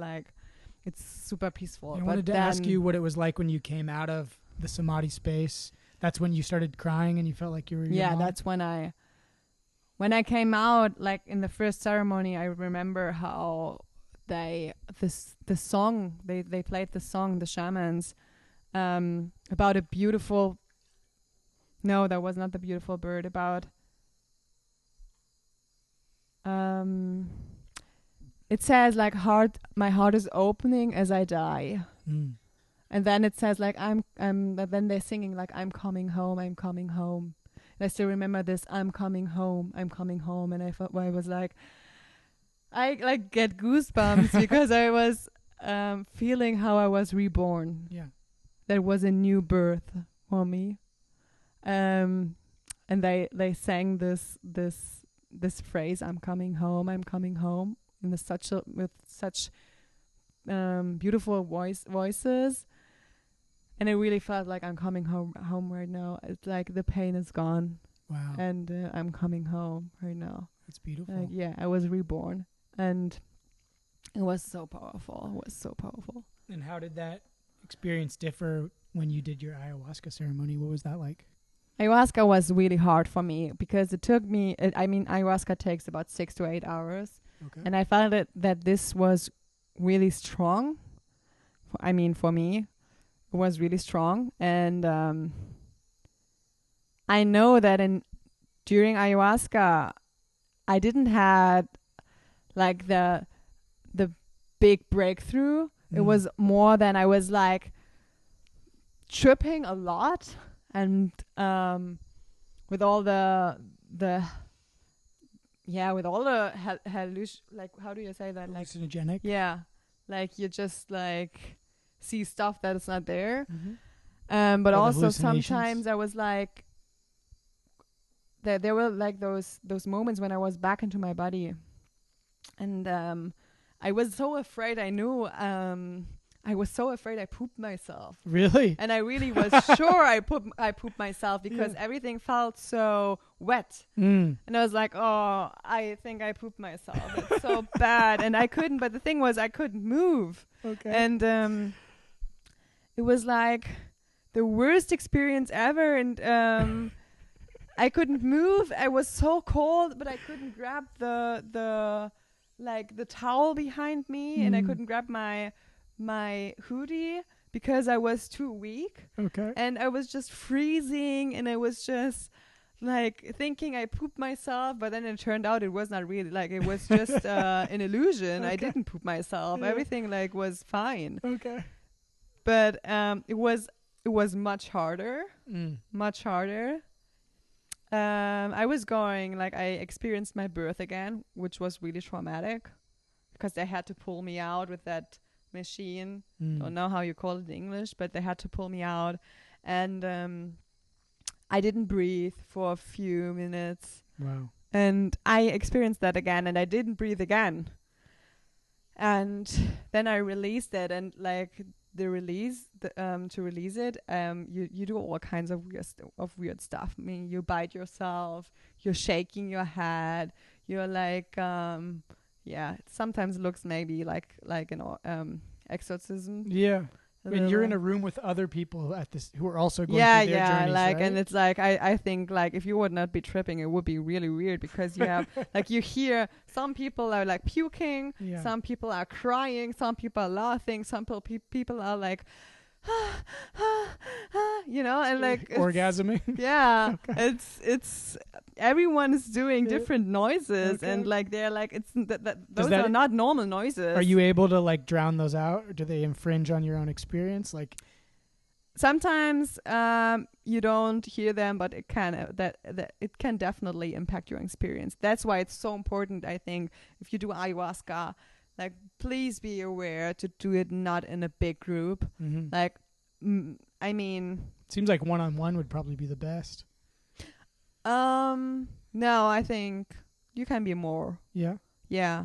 it's super peaceful. I wanted to ask you what it was like when you came out of the Samadhi space. That's when you started crying and you felt like you were your mom? That's when I came out, in the first ceremony. I remember how the song they played the song, the shamans, about a beautiful, no, that was not the beautiful bird, about it says like my heart is opening as I die. And then it says like but then they're singing like I'm coming home, I'm coming home. And I still remember this, I'm coming home, I'm coming home. And I was like, I like get goosebumps because I was feeling how I was reborn. Yeah. That was a new birth for me. And they sang this phrase, I'm coming home, with such beautiful voices. And I really felt like I'm coming home right now. It's like the pain is gone. Wow. And I'm coming home right now. That's beautiful. Yeah, I was reborn. And it was so powerful. And how did that experience differ when you did your ayahuasca ceremony? What was that like? Ayahuasca was really hard for me because it took me, ayahuasca takes about 6 to 8 hours. Okay. And I found that this was really strong. For me, it was really strong. And I know that during ayahuasca, I didn't have like the big breakthrough. It was more than I was like tripping a lot. And with all the like, how do you say that? Like hallucinogenic. Yeah, like you just like see stuff that is not there. But All also sometimes I was like, there were like those moments when I was back into my body, and I was so afraid. I was so afraid I pooped myself. Really? And I really was sure I pooped myself because everything felt so wet. And I was like, oh, I think I pooped myself. It's so bad. And I couldn't, but the thing was I couldn't move. Okay. And it was like the worst experience ever. And I couldn't move. I was so cold, but I couldn't grab the towel behind me. And I couldn't grab my hoodie because I was too weak. Okay. And I was just freezing, and I was just like thinking I pooped myself, but then it turned out it was not really, like it was just an illusion. Okay. I didn't poop myself. Yeah. Everything like was fine. Okay. But it was much harder. Much harder. I was going, like, I experienced my birth again, which was really traumatic because they had to pull me out with that machine. Don't know how you call it in English, but they had to pull me out, and I didn't breathe for a few minutes. Wow. And I experienced that again, and I didn't breathe again. And then I released it, and like to release it, you do all kinds of weird stuff. I mean, you bite yourself, you're shaking your head, you're like it sometimes looks maybe like an exorcism. Yeah. I mean, you're in a room with other people who are also going through their journeys, like, right? And it's like, I think like if you would not be tripping, it would be really weird because you have like you hear some people are like puking, some people are crying, some people are laughing, some people are like and like orgasming. Yeah. Okay. It's everyone is doing different noises, and like they're like those are not normal noises. Are you able to like drown those out, or do they infringe on your own experience? Like sometimes you don't hear them, but it can it can definitely impact your experience. That's why it's so important, I think, if you do ayahuasca, like, please be aware to do it not in a big group. Mm-hmm. Like, I mean, seems like one-on-one would probably be the best. No, I think you can be more. Yeah. Yeah.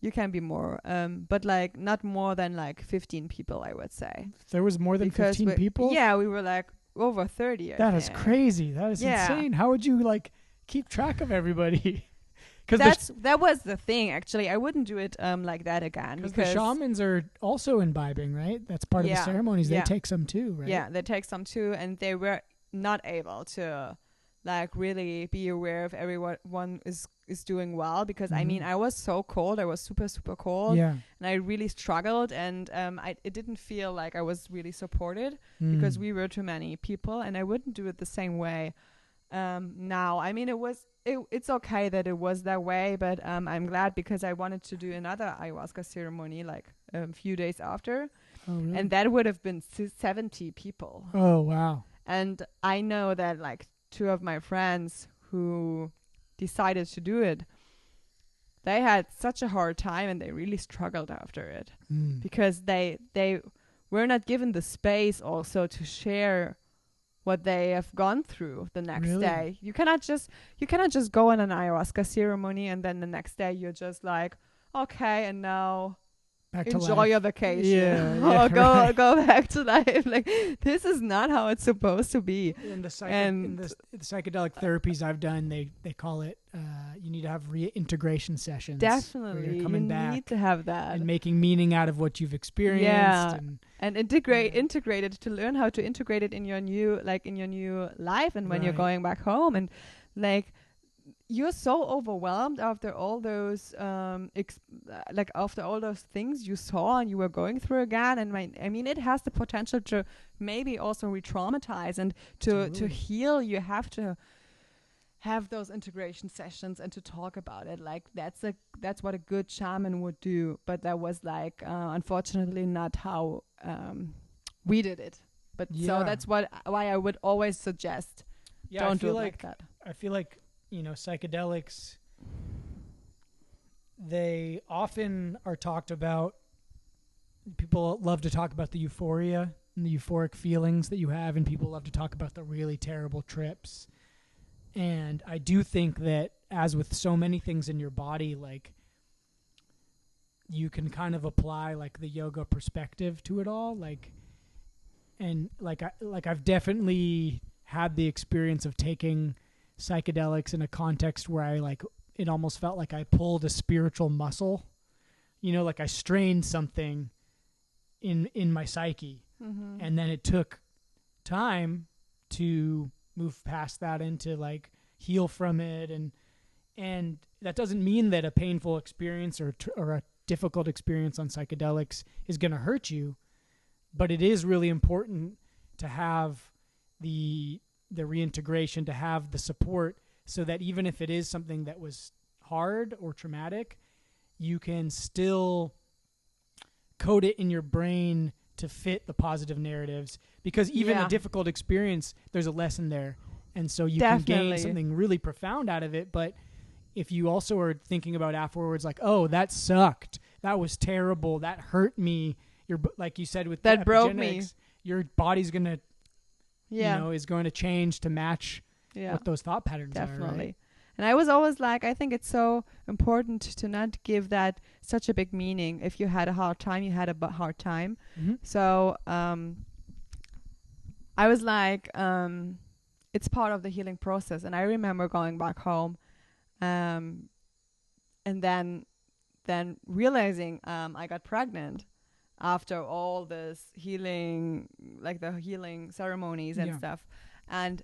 You can be more. But like not more than like 15 people, I would say. There was more than 15 people? Yeah, we were like over 30. That is crazy. That is insane. How would you like keep track of everybody? That was the thing, actually. I wouldn't do it like that again. Because the shamans are also imbibing, right? That's part of the ceremonies. They take some too, right? Yeah, they take some too, and they were not able to like really be aware if everyone is doing well, because I mean, I was so cold. I was super, super cold. Yeah. And I really struggled, and it didn't feel like I was really supported because we were too many people, and I wouldn't do it the same way now. I mean, it's okay that it was that way, but I'm glad because I wanted to do another ayahuasca ceremony like a few days after. Oh, really? And that would have been 70 people. Oh, wow. And I know that like 2 of my friends who decided to do it, they had such a hard time and they really struggled after it because they were not given the space also to share what they have gone through the next day. You cannot just go on an ayahuasca ceremony and then the next day you're just like, okay, and now enjoy your vacation or go back to life. Like, this is not how it's supposed to be. In the psychedelic therapies I've done, they call it you need to have reintegration sessions. Definitely, you need to have that and making meaning out of what you've experienced. And integrate it to learn how to integrate it in your new life and when you're going back home. And like, you're so overwhelmed after all those after all those things you saw and you were going through again. And I mean, it has the potential to maybe also re-traumatize and to heal. You have to have those integration sessions and to talk about it. Like, that's what a good shaman would do. But that was like unfortunately not how we did it. But so that's why I would always suggest don't do it like that. I feel like, you know, psychedelics, they often are talked about. People love to talk about the euphoria and the euphoric feelings that you have, and people love to talk about the really terrible trips. And I do think that, as with so many things in your body, like, you can kind of apply like the yoga perspective to it all. Like, and I've definitely had the experience of taking psychedelics in a context where it almost felt like I pulled a spiritual muscle, you know, like I strained something in my psyche. And then it took time to move past that and to like heal from it. And that doesn't mean that a painful experience or a difficult experience on psychedelics is going to hurt you, but it is really important to have the reintegration, to have the support, so that even if it is something that was hard or traumatic, you can still code it in your brain to fit the positive narratives. Because even a difficult experience, there's a lesson there. And so you can gain something really profound out of it. But if you also are thinking about afterwards, like, oh, that sucked, that was terrible, that hurt me, like you said with that broke me, your body's going to you know, is going to change to match what those thought patterns are. Right? And I was always like, I think it's so important to not give that such a big meaning. If you had a hard time, you had a hard time. So I was like, it's part of the healing process. And I remember going back home and then realizing I got pregnant after all this healing, like the healing ceremonies and stuff, and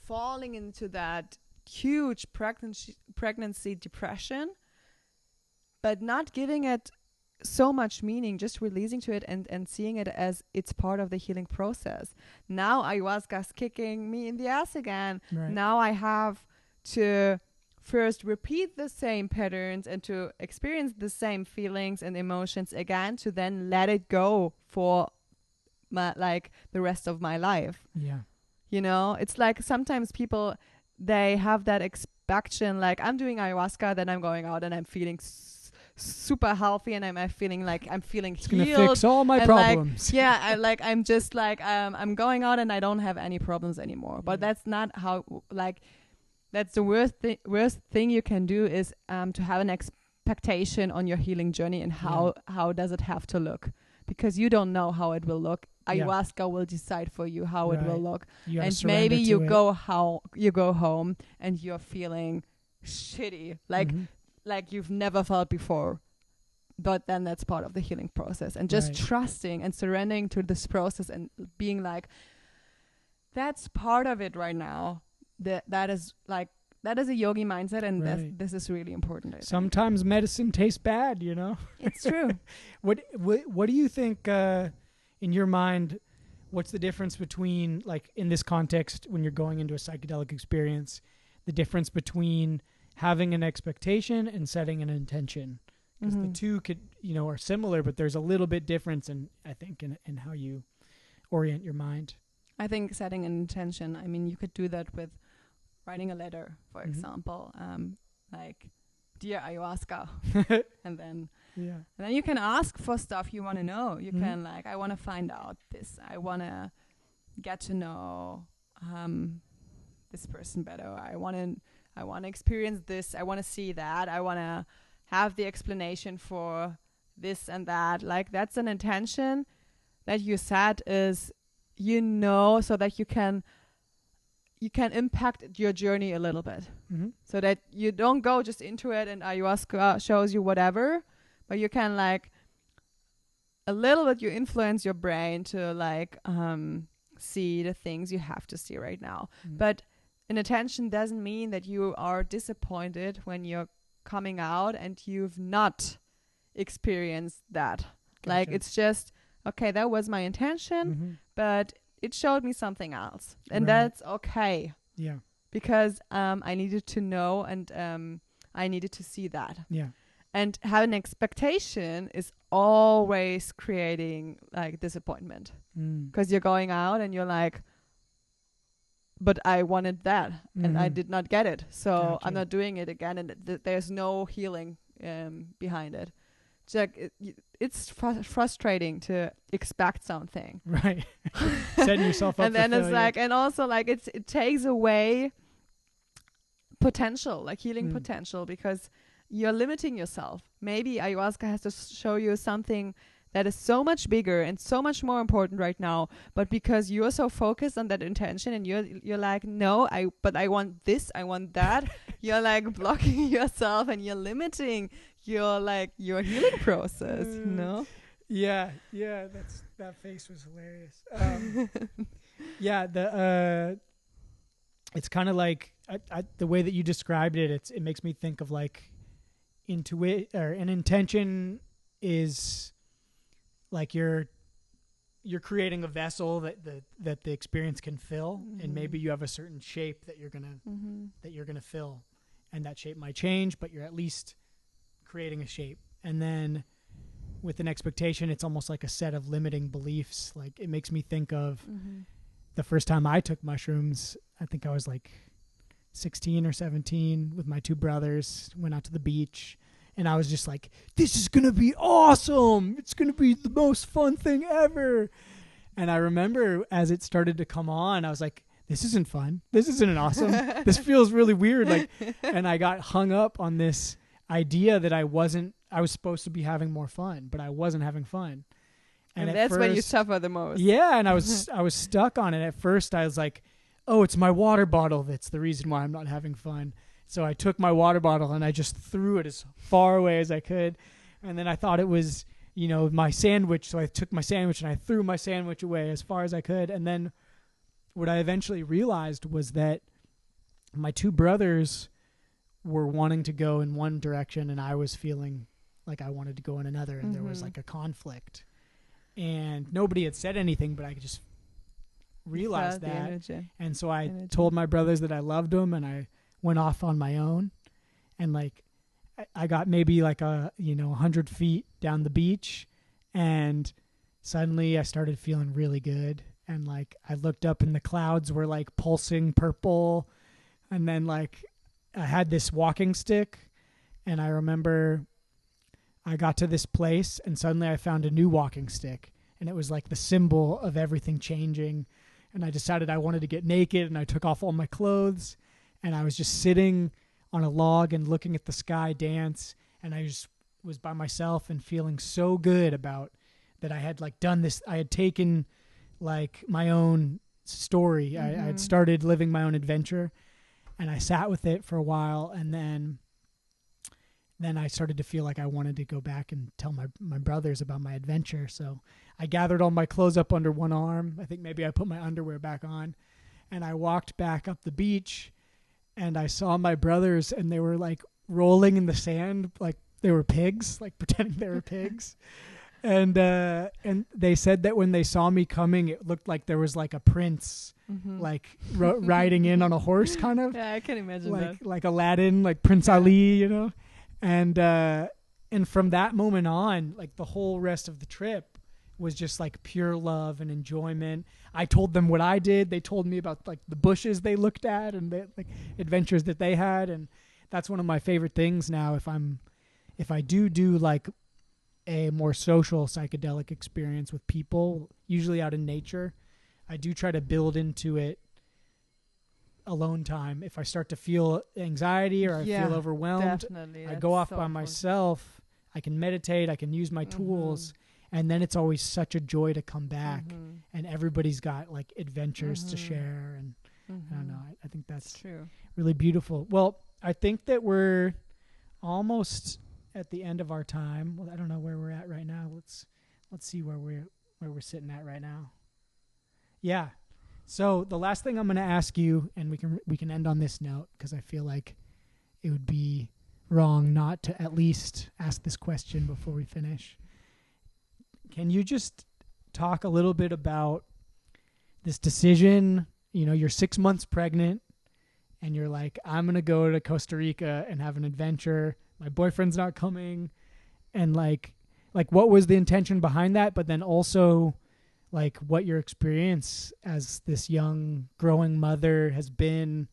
falling into that huge pregnancy depression, but not giving it so much meaning, just releasing to it and seeing it as it's part of the healing process. Now ayahuasca's kicking me in the ass again. Right. Now I have to first repeat the same patterns and to experience the same feelings and emotions again, to then let it go for the rest of my life. Yeah. You know, it's like sometimes people, they have that expectation, like, I'm doing ayahuasca, then I'm going out and I'm feeling super healthy and I'm feeling it's healed. It's gonna fix all my problems. I'm just like, I'm going out and I don't have any problems anymore. But that's not how, that's the worst thing you can do, is to have an expectation on your healing journey and how does it have to look, because you don't know how it will look. Ayahuasca will decide for you how it will look. And maybe you go home and you're feeling shitty, like you've never felt before. But then that's part of the healing process, and just trusting and surrendering to this process and being like, that's part of it right now. That is a yogi mindset, and this is really important. Sometimes medicine tastes bad, you know. It's true. What do you think, in your mind, what's the difference between, like, in this context, when you're going into a psychedelic experience, the difference between having an expectation and setting an intention? Because the two could, are similar, but there's a little bit difference I think in how you orient your mind. I think setting an intention, I mean, you could do that with writing a letter, for example, like, dear ayahuasca, and then you can ask for stuff you want to know. You can, like, I want to find out this. I want to get to know this person better. I want to experience this. I want to see that. I want to have the explanation for this and that. Like, that's an intention that you set is, so that you can impact your journey a little bit, so that you don't go just into it and ayahuasca shows you whatever, but you can, like, a little bit, you influence your brain to, like, see the things you have to see right now. But an intention doesn't mean that you are disappointed when you're coming out and you've not experienced that. Gotcha. Like, it's just, okay, that was my intention, but it showed me something else, and that's okay. Yeah. Because I needed to know, and I needed to see that. Yeah. And having an expectation is always creating, like, disappointment, because you're going out and you're like, but I wanted that and I did not get it, so I'm not doing it again, and there's no healing behind it. It's like it's frustrating to expect something, right? Setting yourself up, and then it's like, and also, like, it takes away potential, like healing potential, because you're limiting yourself. Maybe ayahuasca has to show you something that is so much bigger and so much more important right now, but because you're so focused on that intention and you're like, no, but I want this, I want that, you're, like, blocking yourself and you're limiting your healing process. Yeah, that face was hilarious. It's kind of like the way that you described it. It makes me think of, like, an intention is like you're creating a vessel that the experience can fill, and maybe you have a certain shape that you're gonna fill, and that shape might change, but you're at least creating a shape. And then with an expectation, it's almost like a set of limiting beliefs. Like, it makes me think of the first time I took mushrooms. I think I was like 16 or 17 with my two brothers, went out to the beach. And I was just like, this is going to be awesome. It's going to be the most fun thing ever. And I remember as it started to come on, I was like, this isn't fun. This isn't awesome. This feels really weird. Like, and I got hung up on this idea that I was supposed to be having more fun, but I wasn't having fun. And that's first, when you suffer the most. Yeah. And I was stuck on it. At first I was like, oh, it's my water bottle that's the reason why I'm not having fun. So I took my water bottle and I just threw it as far away as I could. And then I thought it was, my sandwich. So I took my sandwich and I threw my sandwich away as far as I could. And then what I eventually realized was that my two brothers were wanting to go in one direction and I was feeling like I wanted to go in another. And there was, like, a conflict. And nobody had said anything, but I just realized that. And so I told my brothers that I loved them, and I went off on my own, and, like, I got maybe like 100 feet down the beach, and suddenly I started feeling really good. And, like, I looked up and the clouds were, like, pulsing purple. And then, like, I had this walking stick, and I remember I got to this place and suddenly I found a new walking stick, and it was like the symbol of everything changing. And I decided I wanted to get naked, and I took off all my clothes. And I was just sitting on a log and looking at the sky dance. And I just was by myself and feeling so good about that I had, like, done this. I had taken, like, my own story. I had started living my own adventure. And I sat with it for a while. And then I started to feel like I wanted to go back and tell my brothers about my adventure. So I gathered all my clothes up under one arm. I think maybe I put my underwear back on. And I walked back up the beach. And I saw my brothers, and they were, like, rolling in the sand like they were pigs, like pretending they were pigs. And they said that when they saw me coming, it looked like there was like a prince, like riding in on a horse, kind of. Yeah, I can imagine that. Like Aladdin, like Prince Ali, you know. And from that moment on, like the whole rest of the trip was just like pure love and enjoyment. I told them what I did. They told me about like the bushes they looked at and the like adventures that they had. And that's one of my favorite things now. If I do like a more social psychedelic experience with people, usually out in nature, I do try to build into it alone time. If I start to feel anxiety or I feel overwhelmed, I go off by myself. I can meditate. I can use my tools. And then it's always such a joy to come back. And everybody's got like adventures to share. And I don't know. I think that's true. Really beautiful. Well, I think that we're almost at the end of our time. Well, I don't know where we're at right now. Let's see where we're sitting at right now. Yeah. So the last thing I'm going to ask you, and we can end on this note, because I feel like it would be wrong not to at least ask this question before we finish. Can you just talk a little bit about this decision? You know, you're 6 months pregnant and you're like, I'm going to go to Costa Rica and have an adventure. My boyfriend's not coming. And like what was the intention behind that? But then also like what your experience as this young growing mother has been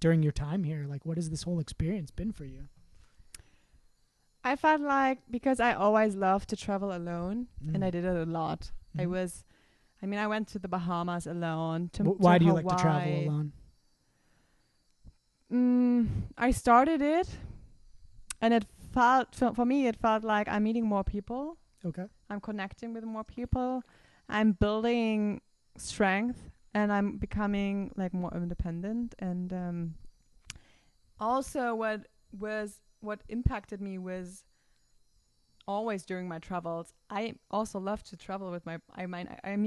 during your time here. Like, what has this whole experience been for you? I felt like, because I always loved to travel alone, and I did it a lot. I went to the Bahamas alone. Why do you like to travel alone? I started it, and it felt, for me, it felt like I'm meeting more people. Okay. I'm connecting with more people. I'm building strength, and I'm becoming like more independent. And also what impacted me was always during my travels. I also love to travel with I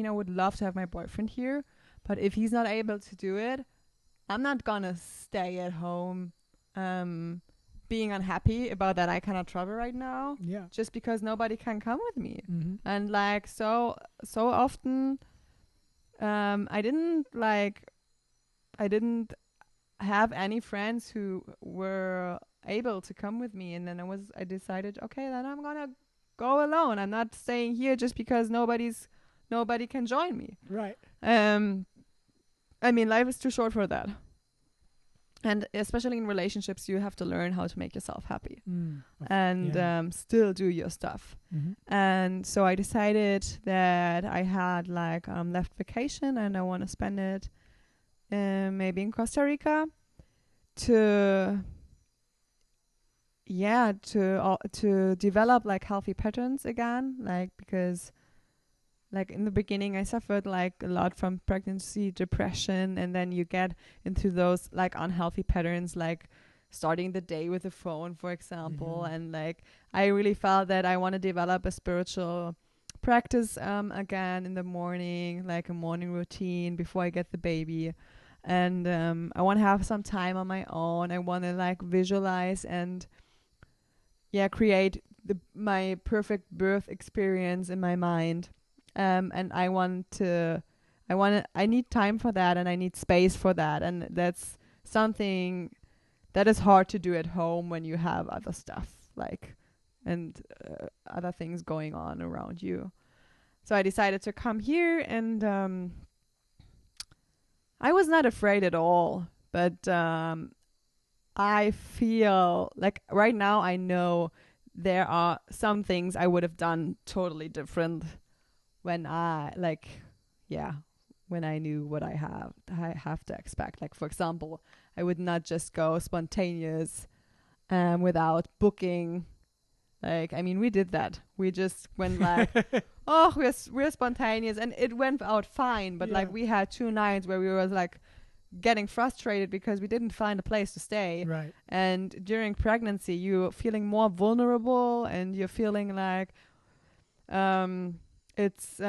would love to have my boyfriend here, but if he's not able to do it, I'm not gonna stay at home being unhappy about that I cannot travel right now. Yeah. Just because nobody can come with me. And like so often I didn't have any friends who were able to come with me, and then I decided, okay, then I'm gonna go alone. I'm not staying here just because nobody can join me. Right. Life is too short for that. And especially in relationships, you have to learn how to make yourself happy and still do your stuff. And so I decided that I had left vacation and I want to spend it maybe in Costa Rica to develop like healthy patterns again, because in the beginning I suffered like a lot from pregnancy depression, and then you get into those like unhealthy patterns, like starting the day with a phone, for example. And like I really felt that I want to develop a spiritual practice again in the morning, like a morning routine before I get the baby. And I want to have some time on my own. I want to like visualize and create my perfect birth experience in my mind. And I need time for that, and I need space for that. And that's something that is hard to do at home when you have other stuff and other things going on around you. So I decided to come here, and I was not afraid at all, but I feel like right now I know there are some things I would have done totally different when I knew what I have to expect. Like, for example, I would not just go spontaneous without booking. We did that. We just went we're spontaneous, and it went out fine. But we had 2 nights where we were getting frustrated because we didn't find a place to stay. Right. And during pregnancy, you're feeling more vulnerable, and you're feeling it's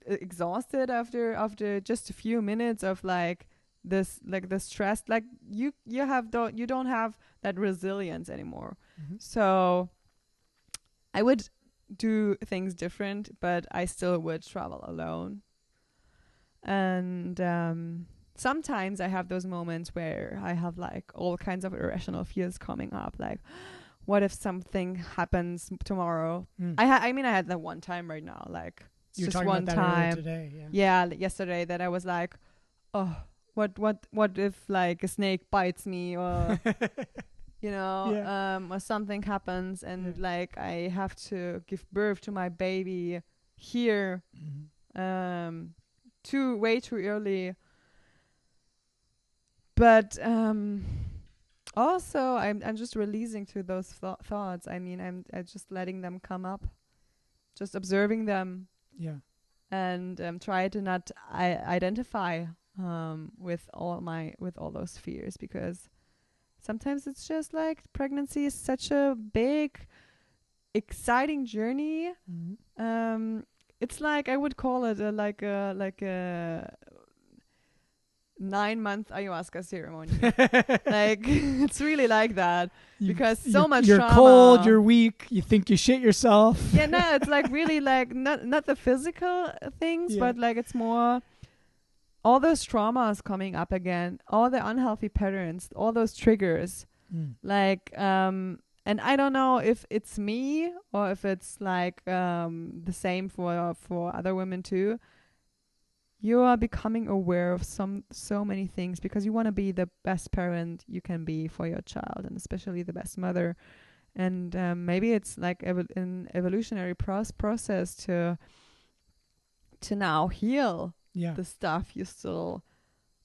exhausted after just a few minutes of the stress. You don't have that resilience anymore. So I would do things different, but I still would travel alone. And sometimes I have those moments where I have like all kinds of irrational fears coming up, like what if something happens tomorrow? I mean I had that one time right now, like You're just talking one about that time today, yesterday, that I was like, oh, what if like a snake bites me, or or something happens, and like I have to give birth to my baby here, way too early. But also I'm just releasing to those thoughts. I mean, I'm just letting them come up, just observing them, and try to not identify with all those fears, because sometimes it's just like pregnancy is such a big, exciting journey. It's like, I would call it like a 9-month ayahuasca ceremony. Like it's really like that, because so much you're trauma. cold, you're weak, you think you shit yourself. No, it's like really like not the physical things, but like it's more all those traumas coming up again, all the unhealthy patterns, all those triggers. Like and I don't know if it's me or if it's like the same for other women too. You are becoming aware of so many things, because you want to be the best parent you can be for your child, and especially the best mother. And maybe it's like an evolutionary process to now heal the stuff you still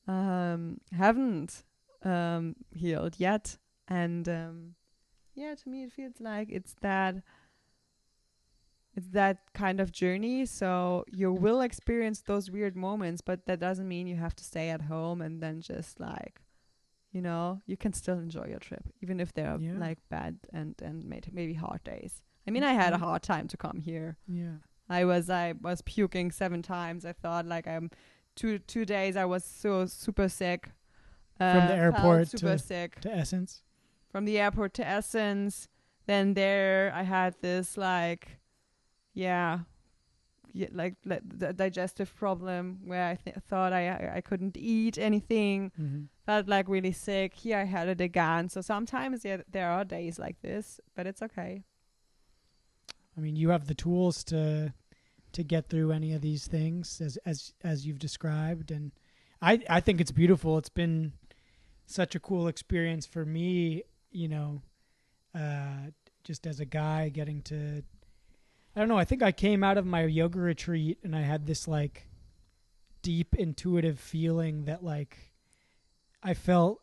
haven't healed yet. And to me it feels like it's that kind of journey. So you will experience those weird moments, but that doesn't mean you have to stay at home and then just like, you can still enjoy your trip, even if they're like bad and maybe hard days. I mean, I had a hard time to come here. I was puking 7 times. I thought like I'm 2 days I was so super sick. From the airport sick. To Essence. From the airport to Essence. Then there I had this like the digestive problem where I thought I couldn't eat anything. Felt like really sick. Here I had it again. So sometimes there are days like this, but it's okay. I mean, you have the tools to get through any of these things as you've described, and I think it's beautiful. It's been such a cool experience for me, just as a guy getting to, I don't know, I think I came out of my yoga retreat and I had this like deep intuitive feeling that like I felt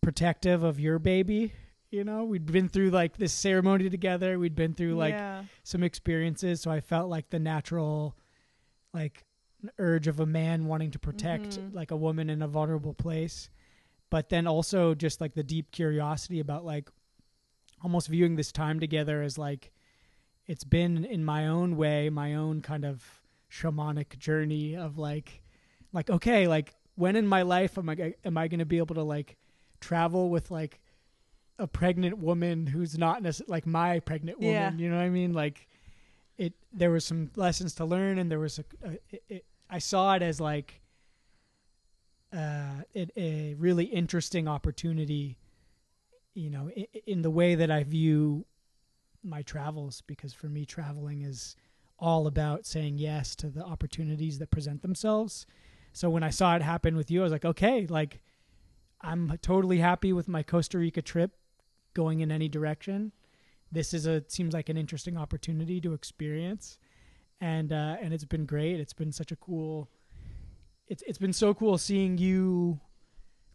protective of your baby. We'd been through like this ceremony together. We'd been through like some experiences. So I felt like the natural like urge of a man wanting to protect like a woman in a vulnerable place. But then also just like the deep curiosity about like almost viewing this time together as like, it's been in my own way, my own kind of shamanic journey of like, okay, like when in my life am I going to be able to like travel with like a pregnant woman who's not like my pregnant woman, you know what I mean? Like there was some lessons to learn, and there was I saw it as like a really interesting opportunity, in the way that I view my travels, because for me traveling is all about saying yes to the opportunities that present themselves. So when I saw it happen with you, I was like, okay, like I'm totally happy with my Costa Rica trip going in any direction. This seems like an interesting opportunity to experience, and it's been great. It's been such a cool, it's been so cool seeing you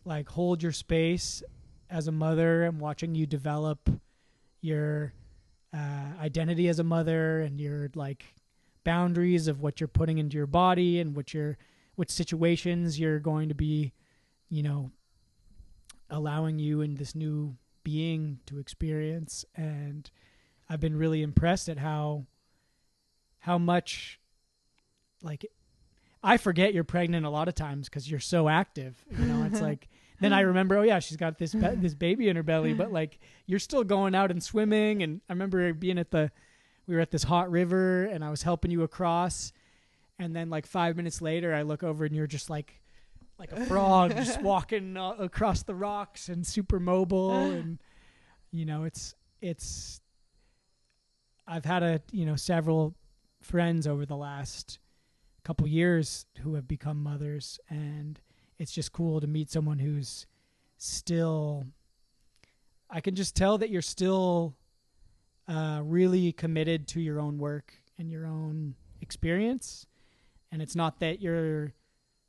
like hold your space as a mother and watching you develop your identity as a mother and your like boundaries of what you're putting into your body and what situations you're going to be, allowing you in this new being to experience. And I've been really impressed at how much like I forget you're pregnant a lot of times because you're so active, it's like, then I remember, oh yeah, she's got this baby in her belly, but like you're still going out and swimming. And I remember being at the we were at this hot river and I was helping you across. And then like 5 minutes later, I look over and you're just like a frog just walking across the rocks and super mobile. And, you know, it's, I've had several friends over the last couple years who have become mothers, and it's just cool to meet someone who's still, I can just tell that you're still really committed to your own work and your own experience. And it's not that you're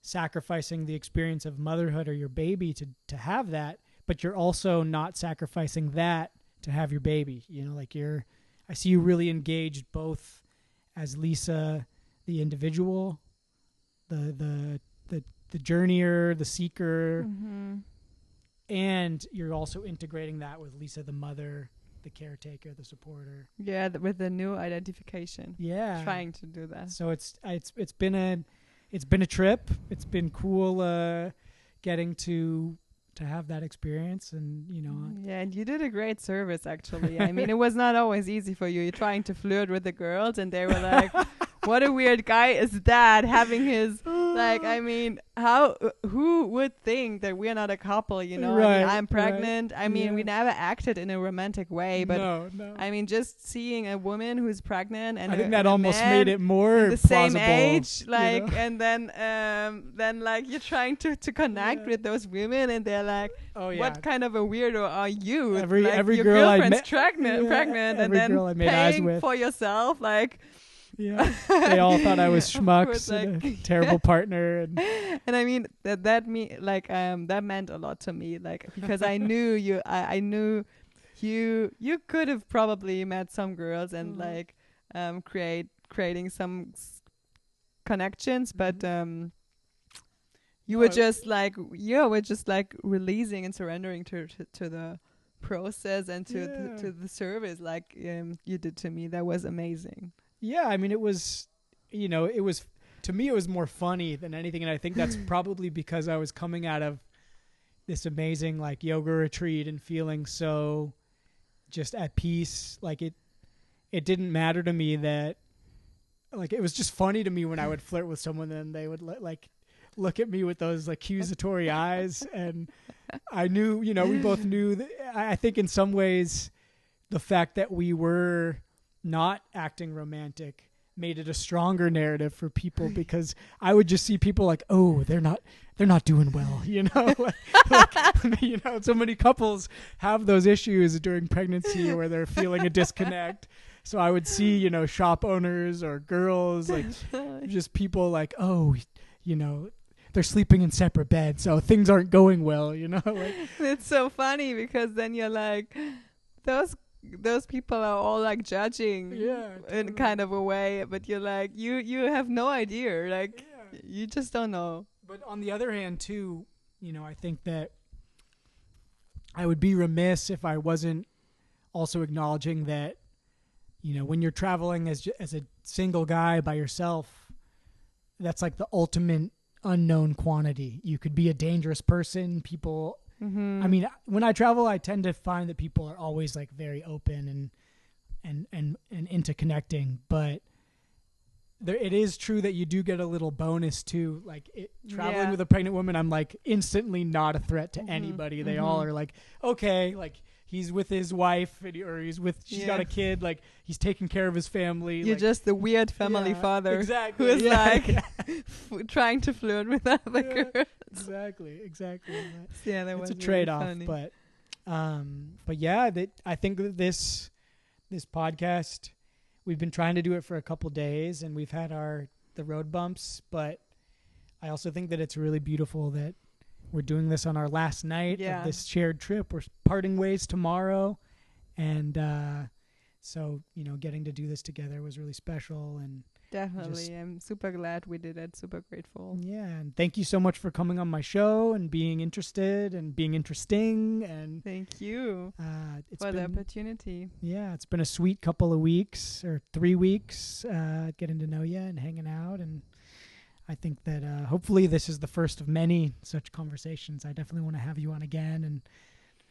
sacrificing the experience of motherhood or your baby to have that, but you're also not sacrificing that to have your baby. You know, like I see you really engaged both as Lisa, the individual, the journeyer, the seeker, and you're also integrating that with Lisa, the mother, the caretaker, the supporter. Yeah, with the new identification. Yeah, trying to do that. So it's been a trip. It's been cool getting to have that experience, and you know. Yeah, and you did a great service actually. I mean, it was not always easy for you. You're trying to flirt with the girls, and they were like, "What a weird guy is that having his like." I mean, who would think that we're not a couple? You know, right, I mean, I'm pregnant. Right. I mean, we never acted in a romantic way, but no. I mean, just seeing a woman who's pregnant and I think that almost made it more the plausible, same age, like, you know? and then like you're trying to connect with those women, and they're like, "Oh yeah, what kind of a weirdo are you?" Every your girl girlfriend's pregnant, and then girl I made eyes paying with. for yourself, like. Yeah, they all thought I was schmucks, course, and a terrible partner, and I mean that meant a lot to me, like, because I knew you, I knew you could have probably met some girls and like creating some connections, but you were just like releasing and surrendering to the process and to the service, like you did to me. That was amazing. Yeah, I mean, it was, you know, to me, it was more funny than anything. And I think that's probably because I was coming out of this amazing, like, yoga retreat and feeling so just at peace. Like, it didn't matter to me that, like, it was just funny to me when I would flirt with someone and they would, like, look at me with those accusatory eyes. And I knew, you know, we both knew that. I think in some ways, the fact that we were not acting romantic made it a stronger narrative for people, because I would just see people like, oh, they're not doing well, you know. like, you know, so many couples have those issues during pregnancy where they're feeling a disconnect. So I would see, you know, shop owners or girls, like, just people like, oh, you know, they're sleeping in separate beds, so things aren't going well, you know. Like, it's so funny because then you're like, those people are all like judging in kind of a way, but you're like, you have no idea, like, you just don't know. But on the other hand too, you know, I think that I would be remiss if I wasn't also acknowledging that, you know, when you're traveling as a single guy by yourself, that's like the ultimate unknown quantity. You could be a dangerous person. People, I mean, when I travel, I tend to find that people are always like very open and into connecting. But it is true that you do get a little bonus too. Like traveling with a pregnant woman, I'm like instantly not a threat to anybody. They all are like, okay, like he's with his wife or she's got a kid. Like he's taking care of his family. You're just the weird family father exactly, who is trying to flirt with other girls. Exactly. Yeah, that it's was a trade-off, really funny. but yeah, I think that this podcast, we've been trying to do it for a couple days, and we've had the road bumps. But I also think that it's really beautiful that we're doing this on our last night of this shared trip. We're parting ways tomorrow, and so you know, getting to do this together was really special. And definitely, I'm super glad we did it. Super grateful. Yeah, and thank you so much for coming on my show and being interested and being interesting. And thank you for the opportunity. Yeah, it's been a sweet couple of weeks or 3 weeks getting to know you and hanging out. And I think that hopefully this is the first of many such conversations. I definitely want to have you on again and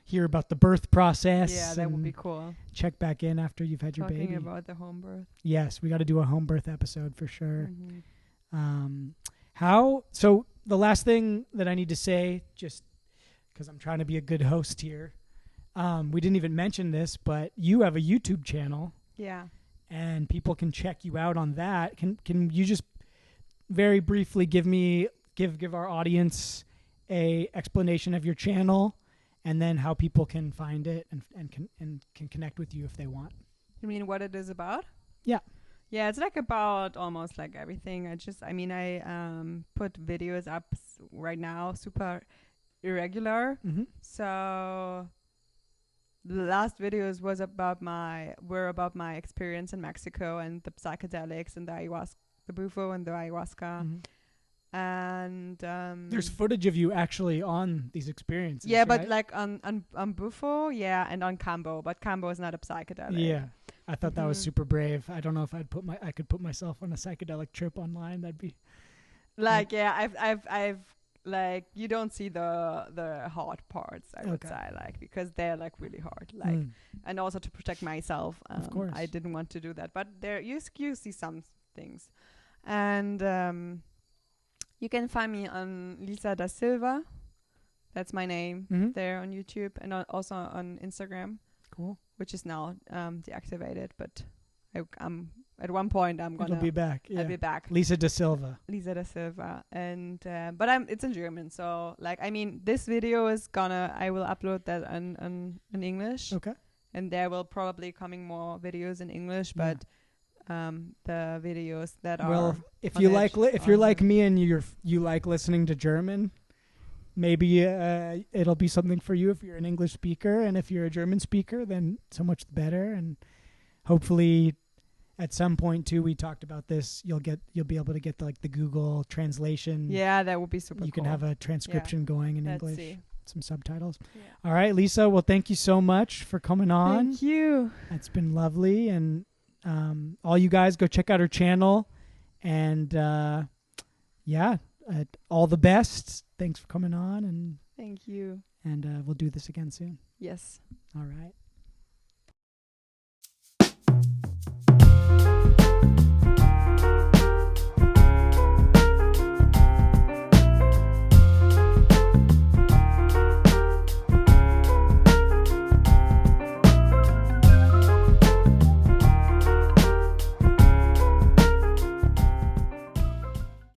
hear about the birth process. Yeah, that would be cool. Check back in after you've had your baby. Talking about the home birth. Yes, we got to do a home birth episode for sure. Mm-hmm. So the last thing that I need to say, just because I'm trying to be a good host here, we didn't even mention this, but you have a YouTube channel. Yeah. And people can check you out on that. Can you just very briefly give our audience a explanation of your channel, and then how people can find it and can connect with you if they want? You mean what it is about? Yeah. Yeah, it's like about almost like everything. I put videos up right now, super irregular. Mm-hmm. So the last videos were about my experience in Mexico and the psychedelics and the ayahuasca, the bufo and the ayahuasca. Mm-hmm. And there's footage of you actually on these experiences. Yeah, right? but like on bufo, yeah, and on cambo, but cambo is not a psychedelic. Yeah. I thought that was super brave. I don't know if I could put myself on a psychedelic trip online. That'd be like, yeah, I've like, you don't see the hard parts, I would say, like, because they're like really hard, like, and also to protect myself. Of course, I didn't want to do that, but there you see some things, and you can find me on Lisa da Silva. That's my name there on YouTube, and also on Instagram. Cool. Which is now deactivated, but I'm at one point It'll be back. Yeah. I'll be back. Lisa da Silva, and but it's in German. So like, I mean, this video I will upload that in English. Okay. And there will probably coming more videos in English, but the videos that are if you're like me and you like listening to German, maybe it'll be something for you if you're an English speaker, and if you're a German speaker, then so much the better. And hopefully, at some point too, we talked about this. You'll be able to get the Google translation. Yeah, that would be super. You can have a transcription going in English, see. Some subtitles. Yeah. All right, Lisa. Well, thank you so much for coming on. Thank you. It's been lovely, and all you guys go check out her channel, and all the best. Thanks for coming on, and thank you. And we'll do this again soon. Yes. All right.